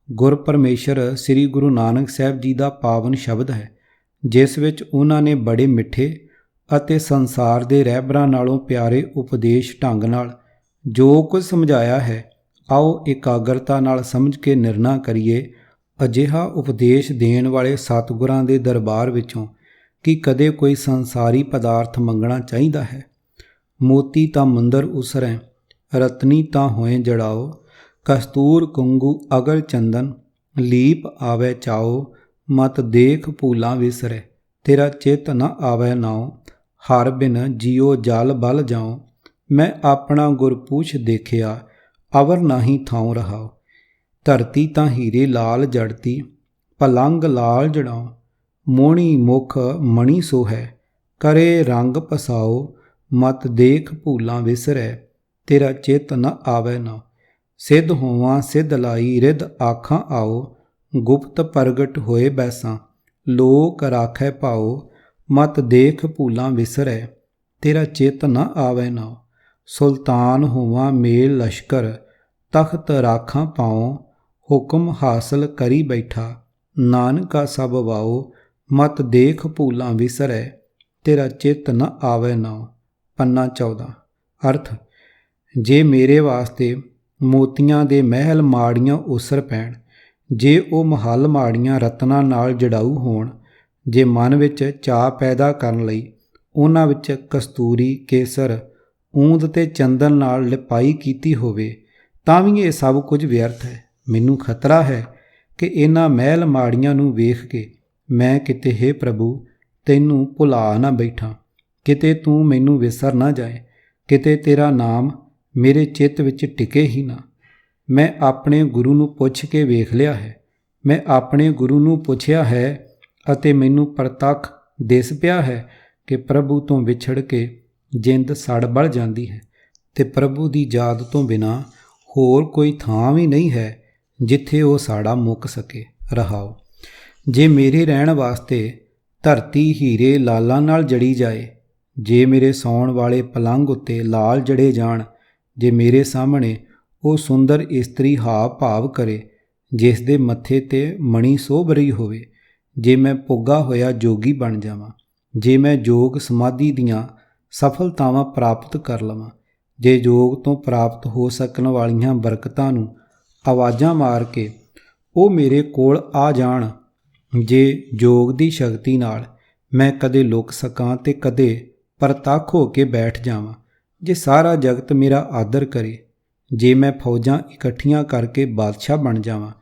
ਗੁਰ ਪਰਮੇਸ਼ਰ ਸ੍ਰੀ ਗੁਰੂ ਨਾਨਕ ਸਾਹਿਬ ਜੀ ਦਾ ਪਾਵਨ ਸ਼ਬਦ ਹੈ, ਜਿਸ ਵਿੱਚ ਉਹਨਾਂ ਨੇ ਬੜੇ ਮਿੱਠੇ ਅਤੇ ਸੰਸਾਰ ਦੇ ਰਹਿਬਰਾਂ ਨਾਲੋਂ ਪਿਆਰੇ ਉਪਦੇਸ਼ ਢੰਗ ਨਾਲ ਜੋ ਕੁਝ ਸਮਝਾਇਆ ਹੈ, ਆਓ ਇਕਾਗਰਤਾ ਨਾਲ ਸਮਝ ਕੇ ਨਿਰਣਾ ਕਰੀਏ। ਅਜਿਹਾ ਉਪਦੇਸ਼ ਦੇਣ ਵਾਲੇ ਸਤਿਗੁਰਾਂ ਦੇ ਦਰਬਾਰ ਵਿੱਚੋਂ ਕੀ ਕਦੇ ਕੋਈ ਸੰਸਾਰੀ ਪਦਾਰਥ ਮੰਗਣਾ ਚਾਹੀਦਾ ਹੈ? ਮੋਤੀ ਤਾਂ ਮੁੰਦਰ ਉਸਰੈ, ਰਤਨੀ ਤਾਂ ਹੋਏ ਜੜਾਓ, ਕਸਤੂਰ ਕੁੰਗੂ ਅਗਰ ਚੰਦਨ, ਲੀਪ ਆਵੇ ਚਾਓ, ਮਤ ਦੇਖ ਭੂਲਾਂ ਵਿਸਰੈ, ਤੇਰਾ ਚਿਤ ਨ ਆਵੇ ਨਾਉ, ਹਰ ਬਿਨ ਜੀਓ ਜਲ ਬਲ ਜਾਉ, ਮੈਂ ਆਪਣਾ ਗੁਰ ਪੂਛ ਦੇਖਿਆ, ਅਵਰ ਨਾਹੀ ਥਾਉ ਰਹਾਓ, ਧਰਤੀ ਤਾਂ ਹੀਰੇ ਲਾਲ ਜੜਤੀ, ਪਲੰਗ ਲਾਲ ਜੜਾਉ, ਮੋਹਣੀ ਮੁਖ ਮਣੀ ਸੋ ਹੈ, ਕਰੇ ਰੰਗ ਪਸਾਓ, ਮਤ ਦੇਖ ਭੂਲਾਂ ਵਿਸਰੈ, ਤੇਰਾ ਚਿਤ ਨ ਆਵੇ ਨਾ, ਸਿੱਧ ਹੋਵਾਂ ਸਿੱਧ ਲਾਈ ਰਿੱਧ ਆਖਾਂ ਆਓ, ਗੁਪਤ ਪ੍ਰਗਟ ਹੋਏ ਬੈਸਾਂ, ਲੋਕ ਰਾਖੈ ਭਾਓ, ਮਤ ਦੇਖ ਭੂਲਾਂ ਵਿਸਰੈ, ਤੇਰਾ ਚਿਤ ਨ ਆਵੇ ਨਾ, ਸੁਲਤਾਨ ਹੋਵਾਂ ਮੇਲ ਲਸ਼ਕਰ, ਤਖਤ ਰਾਖਾਂ ਪਾਓ, ਹੁਕਮ ਹਾਸਲ ਕਰੀ ਬੈਠਾ, ਨਾਨਕਾ ਸਭ ਵਾਓ, ਮਤ ਦੇਖ ਭੂਲਾਂ ਵਿਸਰੈ, ਤੇਰਾ ਚਿਤ ਨ ਆਵੇ ਨਾ। ਪੰਨਾ 14। ਅਰਥ, ਜੇ ਮੇਰੇ ਵਾਸਤੇ ਮੋਤੀਆਂ ਦੇ ਮਹਿਲ ਮਾੜੀਆਂ ਉਸਰ ਪੈਣ, ਜੇ ਉਹ ਮਹੱਲ ਮਾੜੀਆਂ ਰਤਨਾਂ ਨਾਲ ਜੜਾਊ ਹੋਣ, ਜੇ ਮਨ ਵਿੱਚ ਚਾਅ ਪੈਦਾ ਕਰਨ ਲਈ ਉਹਨਾਂ ਵਿੱਚ ਕਸਤੂਰੀ, ਕੇਸਰ, ਊਂਦ ਤੇ ਚੰਦਨ ਨਾਲ ਲਿਪਾਈ ਕੀਤੀ ਹੋਵੇ, ਤਾਂ ਵੀ ਇਹ ਸਭ ਕੁਝ ਵਿਅਰਥ ਹੈ। ਮੈਨੂੰ ਖਤਰਾ ਹੈ ਕਿ ਇਹਨਾਂ ਮਹਿਲ ਮਾੜੀਆਂ ਨੂੰ ਵੇਖ ਕੇ ਮੈਂ ਕਿਤੇ ਹੇ ਪ੍ਰਭੂ ਤੈਨੂੰ ਭੁਲਾ ਨਾ ਬੈਠਾਂ, ਕਿਤੇ ਤੂੰ ਮੈਨੂੰ ਵਿਸਰ ਨਾ ਜਾਏ, ਕਿਤੇ ਤੇਰਾ ਨਾਮ ਮੇਰੇ ਚਿੱਤ ਵਿੱਚ ਟਿਕੇ ਹੀ ਨਾ। ਮੈਂ ਆਪਣੇ ਗੁਰੂ ਨੂੰ ਪੁੱਛ ਕੇ ਵੇਖ ਲਿਆ ਹੈ, ਮੈਂ ਆਪਣੇ ਗੁਰੂ ਨੂੰ ਪੁੱਛਿਆ ਹੈ ਅਤੇ ਮੈਨੂੰ ਪ੍ਰਤੱਖ ਦਿਸ ਪਿਆ ਹੈ ਕਿ ਪ੍ਰਭੂ ਤੋਂ ਵਿਛੜ ਕੇ ਜਿੰਦ ਸੜ ਬਲ ਜਾਂਦੀ ਹੈ ਤੇ ਪ੍ਰਭੂ ਦੀ ਯਾਦ ਤੋਂ ਬਿਨਾਂ ਹੋਰ ਕੋਈ ਥਾਂ ਵੀ ਨਹੀਂ ਹੈ ਜਿੱਥੇ ਉਹ ਸਾੜਾ ਮੁੱਕ ਸਕੇ। ਰਹਾਓ, ਜੇ ਮੇਰੇ ਰਹਿਣ ਵਾਸਤੇ ਧਰਤੀ ਹੀਰੇ ਲਾਲਾਂ ਨਾਲ ਜੜੀ ਜਾਏ, ਜੇ ਮੇਰੇ ਸੌਣ ਵਾਲੇ ਪਲੰਘ ਉੱਤੇ ਲਾਲ ਜੜੇ ਜਾਣ, ਜੇ ਮੇਰੇ ਸਾਹਮਣੇ ਉਹ ਸੁੰਦਰ ਇਸਤਰੀ ਹਾਵ ਭਾਵ ਕਰੇ ਜਿਸ ਦੇ ਮੱਥੇ 'ਤੇ ਮਣੀ ਸੋਭ ਰਹੀ ਹੋਵੇ, ਜੇ ਮੈਂ ਪੁੱਗਾ ਹੋਇਆ ਜੋਗੀ ਬਣ ਜਾਵਾਂ, ਜੇ ਮੈਂ ਯੋਗ ਸਮਾਧੀ ਦੀਆਂ ਸਫਲਤਾਵਾਂ ਪ੍ਰਾਪਤ ਕਰ ਲਵਾਂ, ਜੇ ਯੋਗ ਤੋਂ ਪ੍ਰਾਪਤ ਹੋ ਸਕਣ ਵਾਲੀਆਂ ਬਰਕਤਾਂ ਨੂੰ ਆਵਾਜ਼ਾਂ ਮਾਰ ਕੇ ਉਹ ਮੇਰੇ ਕੋਲ ਆ ਜਾਣ, ਜੇ ਯੋਗ ਦੀ ਸ਼ਕਤੀ ਨਾਲ ਮੈਂ ਕਦੇ ਲੁਕ ਸਕਾਂ ਤੇ ਕਦੇ ਪ੍ਰਤੱਖ ਹੋ ਕੇ ਬੈਠ ਜਾਵਾਂ, ਜੇ ਸਾਰਾ ਜਗਤ ਮੇਰਾ ਆਦਰ ਕਰੇ, ਜੇ ਮੈਂ ਫੌਜਾਂ ਇਕੱਠੀਆਂ ਕਰਕੇ ਬਾਦਸ਼ਾਹ ਬਣ ਜਾਵਾਂ,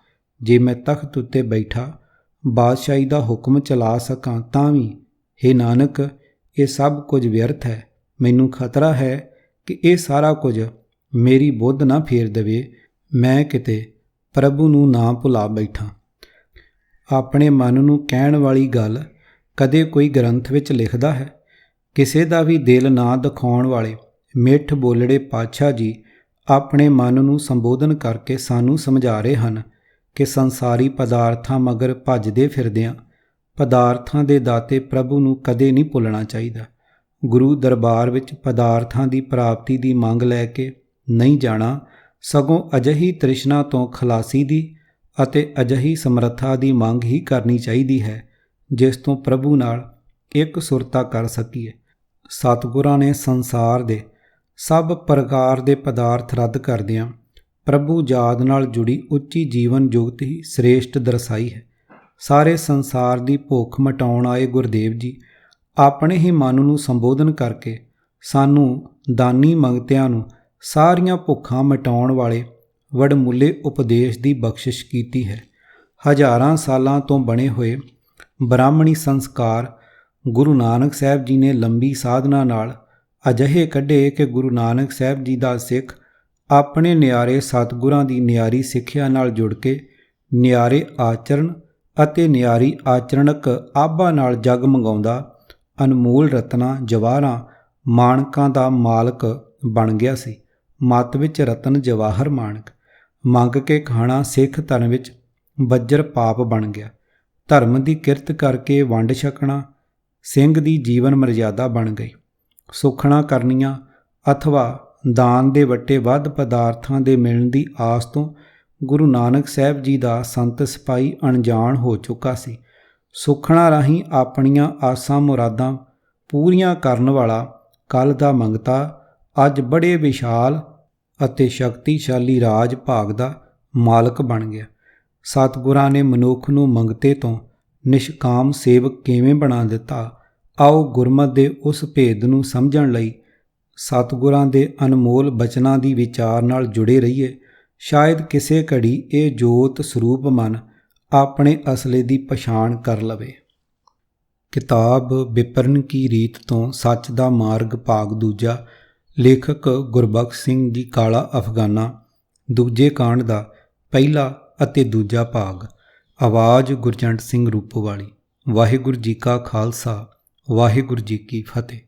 ਜੇ ਮੈਂ ਤਖਤ ਉੱਤੇ ਬੈਠਾ ਬਾਦਸ਼ਾਹੀ ਦਾ ਹੁਕਮ ਚਲਾ ਸਕਾਂ ਤਾਂ ਵੀ, ਹੇ ਨਾਨਕ, ਇਹ ਸਭ ਕੁਝ ਵਿਅਰਥ ਹੈ। ਮੈਨੂੰ ਖਤਰਾ ਹੈ ਕਿ ਇਹ ਸਾਰਾ ਕੁਝ ਮੇਰੀ ਬੁੱਧ ਨਾ ਫੇਰ ਦੇਵੇ, ਮੈਂ ਕਿਤੇ ਪ੍ਰਭੂ ਨੂੰ ਨਾ ਭੁਲਾ ਬੈਠਾਂ। ਆਪਣੇ ਮਨ ਨੂੰ ਕਹਿਣ ਵਾਲੀ ਗੱਲ ਕਦੇ ਕੋਈ ਗ੍ਰੰਥ ਵਿੱਚ ਲਿਖਦਾ ਹੈ? ਕਿਸੇ ਦਾ ਵੀ ਦਿਲ ਨਾ ਦਿਖਾਉਣ ਵਾਲੇ ਮਿੱਠ ਬੋਲੜੇ ਪਾਤਸ਼ਾਹ ਜੀ ਆਪਣੇ ਮਨ ਨੂੰ ਸੰਬੋਧਨ ਕਰਕੇ ਸਾਨੂੰ ਸਮਝਾ ਰਹੇ ਹਨ ਕਿ ਸੰਸਾਰੀ ਪਦਾਰਥਾਂ ਮਗਰ ਭੱਜਦੇ ਫਿਰਦਿਆਂ ਪਦਾਰਥਾਂ ਦੇ ਦਾਤੇ ਪ੍ਰਭੂ ਨੂੰ ਕਦੇ ਨਹੀਂ ਭੁੱਲਣਾ ਚਾਹੀਦਾ। ਗੁਰੂ ਦਰਬਾਰ ਵਿੱਚ ਪਦਾਰਥਾਂ ਦੀ ਪ੍ਰਾਪਤੀ ਦੀ ਮੰਗ ਲੈ ਕੇ ਨਹੀਂ ਜਾਣਾ, ਸਗੋਂ ਅਜਿਹੀ ਤ੍ਰਿਸ਼ਨਾ ਤੋਂ ਖਲਾਸੀ ਦੀ ਅਤੇ ਅਜਿਹੀ ਸਮਰੱਥਾ ਦੀ ਮੰਗ ਹੀ ਕਰਨੀ ਚਾਹੀਦੀ ਹੈ ਜਿਸ ਤੋਂ ਪ੍ਰਭੂ ਨਾਲ ਇੱਕ ਸੁਰਤਾ ਕਰ ਸਕੀਏ। ਸਤਿਗੁਰਾਂ ਨੇ ਸੰਸਾਰ ਦੇ ਸਭ ਪ੍ਰਕਾਰ ਦੇ ਪਦਾਰਥ ਰੱਦ ਕਰਦਿਆਂ ਪ੍ਰਭੂ ਜਾਦ ਨਾਲ ਜੁੜੀ ਉੱਚੀ ਜੀਵਨ ਜੁਗਤ ਹੀ ਸ੍ਰੇਸ਼ਟ ਦਰਸਾਈ ਹੈ। ਸਾਰੇ ਸੰਸਾਰ ਦੀ ਭੁੱਖ ਮਿਟਾਉਣ ਆਏ ਗੁਰਦੇਵ ਜੀ ਆਪਣੇ ਹੀ ਮਨ ਨੂੰ ਸੰਬੋਧਨ ਕਰਕੇ ਸਾਨੂੰ ਦਾਨੀ ਮੰਗਤਿਆਂ ਨੂੰ ਸਾਰੀਆਂ ਭੁੱਖਾਂ ਮਿਟਾਉਣ ਵਾਲੇ ਵਡਮੁੱਲੇ ਉਪਦੇਸ਼ ਦੀ ਬਖਸ਼ਿਸ਼ ਕੀਤੀ ਹੈ। ਹਜ਼ਾਰਾਂ ਸਾਲਾਂ ਤੋਂ ਬਣੇ ਹੋਏ ਬ੍ਰਾਹਮਣੀ ਸੰਸਕਾਰ ਗੁਰੂ ਨਾਨਕ ਸਾਹਿਬ ਜੀ ਨੇ ਲੰਬੀ ਸਾਧਨਾ ਨਾਲ ਅਜਿਹੇ ਕੱਢੇ ਕਿ ਗੁਰੂ ਨਾਨਕ ਸਾਹਿਬ ਜੀ ਦਾ ਸਿੱਖ ਆਪਣੇ ਨਿਆਰੇ ਸਤਿਗੁਰਾਂ ਦੀ ਨਿਆਰੀ ਸਿੱਖਿਆ ਨਾਲ ਜੁੜ ਕੇ ਨਿਆਰੇ ਆਚਰਣ ਅਤੇ ਨਿਆਰੀ ਆਚਰਣਕ ਆਭਾ ਨਾਲ ਜਗ ਮੰਗਾਉਂਦਾ ਅਨਮੋਲ ਰਤਨਾਂ ਜਵਾਹਰਾਂ ਮਾਣਕਾਂ ਦਾ ਮਾਲਕ ਬਣ ਗਿਆ ਸੀ। ਮੱਤ ਵਿੱਚ ਰਤਨ ਜਵਾਹਰ ਮਾਣਕ ਮੰਗ ਕੇ ਖਾਣਾ ਸਿੱਖ ਧਰਮ ਵਿੱਚ ਬੱਜਰ ਪਾਪ ਬਣ ਗਿਆ। ਧਰਮ ਦੀ ਕਿਰਤ ਕਰਕੇ ਵੰਡ ਛਕਣਾ ਸਿੰਘ ਦੀ ਜੀਵਨ ਮਰਜ਼ਾਦਾ ਬਣ ਗਈ। ਸੁਖਣਾ ਕਰਨੀਆਂ ਅਥਵਾ ਦਾਨ ਦੇ ਵੱਟੇ ਵੱਧ ਪਦਾਰਥਾਂ ਦੇ ਮਿਲਣ ਦੀ ਆਸ ਤੋਂ ਗੁਰੂ ਨਾਨਕ ਸਾਹਿਬ ਜੀ ਦਾ ਸੰਤ ਸਿਪਾਹੀ ਅਣਜਾਣ ਹੋ ਚੁੱਕਾ ਸੀ। ਸੁਖਣਾ ਰਾਹੀਂ ਆਪਣੀਆਂ ਆਸਾਂ ਮੁਰਾਦਾਂ ਪੂਰੀਆਂ ਕਰਨ ਵਾਲਾ ਕੱਲ੍ਹ ਦਾ ਮੰਗਤਾ ਅੱਜ ਬੜੇ ਵਿਸ਼ਾਲ ਅਤੇ ਸ਼ਕਤੀਸ਼ਾਲੀ ਰਾਜ ਭਾਗ ਦਾ ਮਾਲਕ ਬਣ ਗਿਆ। ਸਤਿਗੁਰਾਂ ਨੇ ਮਨੁੱਖ ਨੂੰ ਮੰਗਤੇ ਤੋਂ ਨਿਸ਼ਕਾਮ ਸੇਵਕ ਕਿਵੇਂ ਬਣਾ ਦਿੱਤਾ, ਆਓ ਗੁਰਮਤਿ ਦੇ ਉਸ ਭੇਦ ਨੂੰ ਸਮਝਣ ਲਈ ਸਤਿਗੁਰਾਂ ਦੇ ਅਨਮੋਲ ਬਚਨਾਂ ਦੀ ਵਿਚਾਰ ਨਾਲ ਜੁੜੇ ਰਹੀਏ। ਸ਼ਾਇਦ ਕਿਸੇ ਘੜੀ ਇਹ ਜੋਤ ਸਰੂਪ ਮਨ ਆਪਣੇ ਅਸਲੇ ਦੀ ਪਛਾਣ ਕਰ ਲਵੇ। ਕਿਤਾਬ ਵਿਪਰਨ ਕੀ ਰੀਤ ਤੋਂ ਸੱਚ ਦਾ ਮਾਰਗ ਭਾਗ ਦੂਜਾ, ਲੇਖਕ ਗੁਰਬਖਸ਼ ਸਿੰਘ ਜੀ ਕਾਲਾ ਅਫਗਾਨਾ, ਦੂਜੇ ਕਾਂਡ ਦਾ ਪਹਿਲਾ ਅਤੇ ਦੂਜਾ ਭਾਗ। ਆਵਾਜ਼ ਗੁਰਜੰਟ ਸਿੰਘ ਰੂਪੋਵਾਲੀ। ਵਾਹਿਗੁਰੂ ਜੀ ਕਾ ਖਾਲਸਾ, ਵਾਹਿਗੁਰੂ ਜੀ ਕੀ ਫਤਿਹ।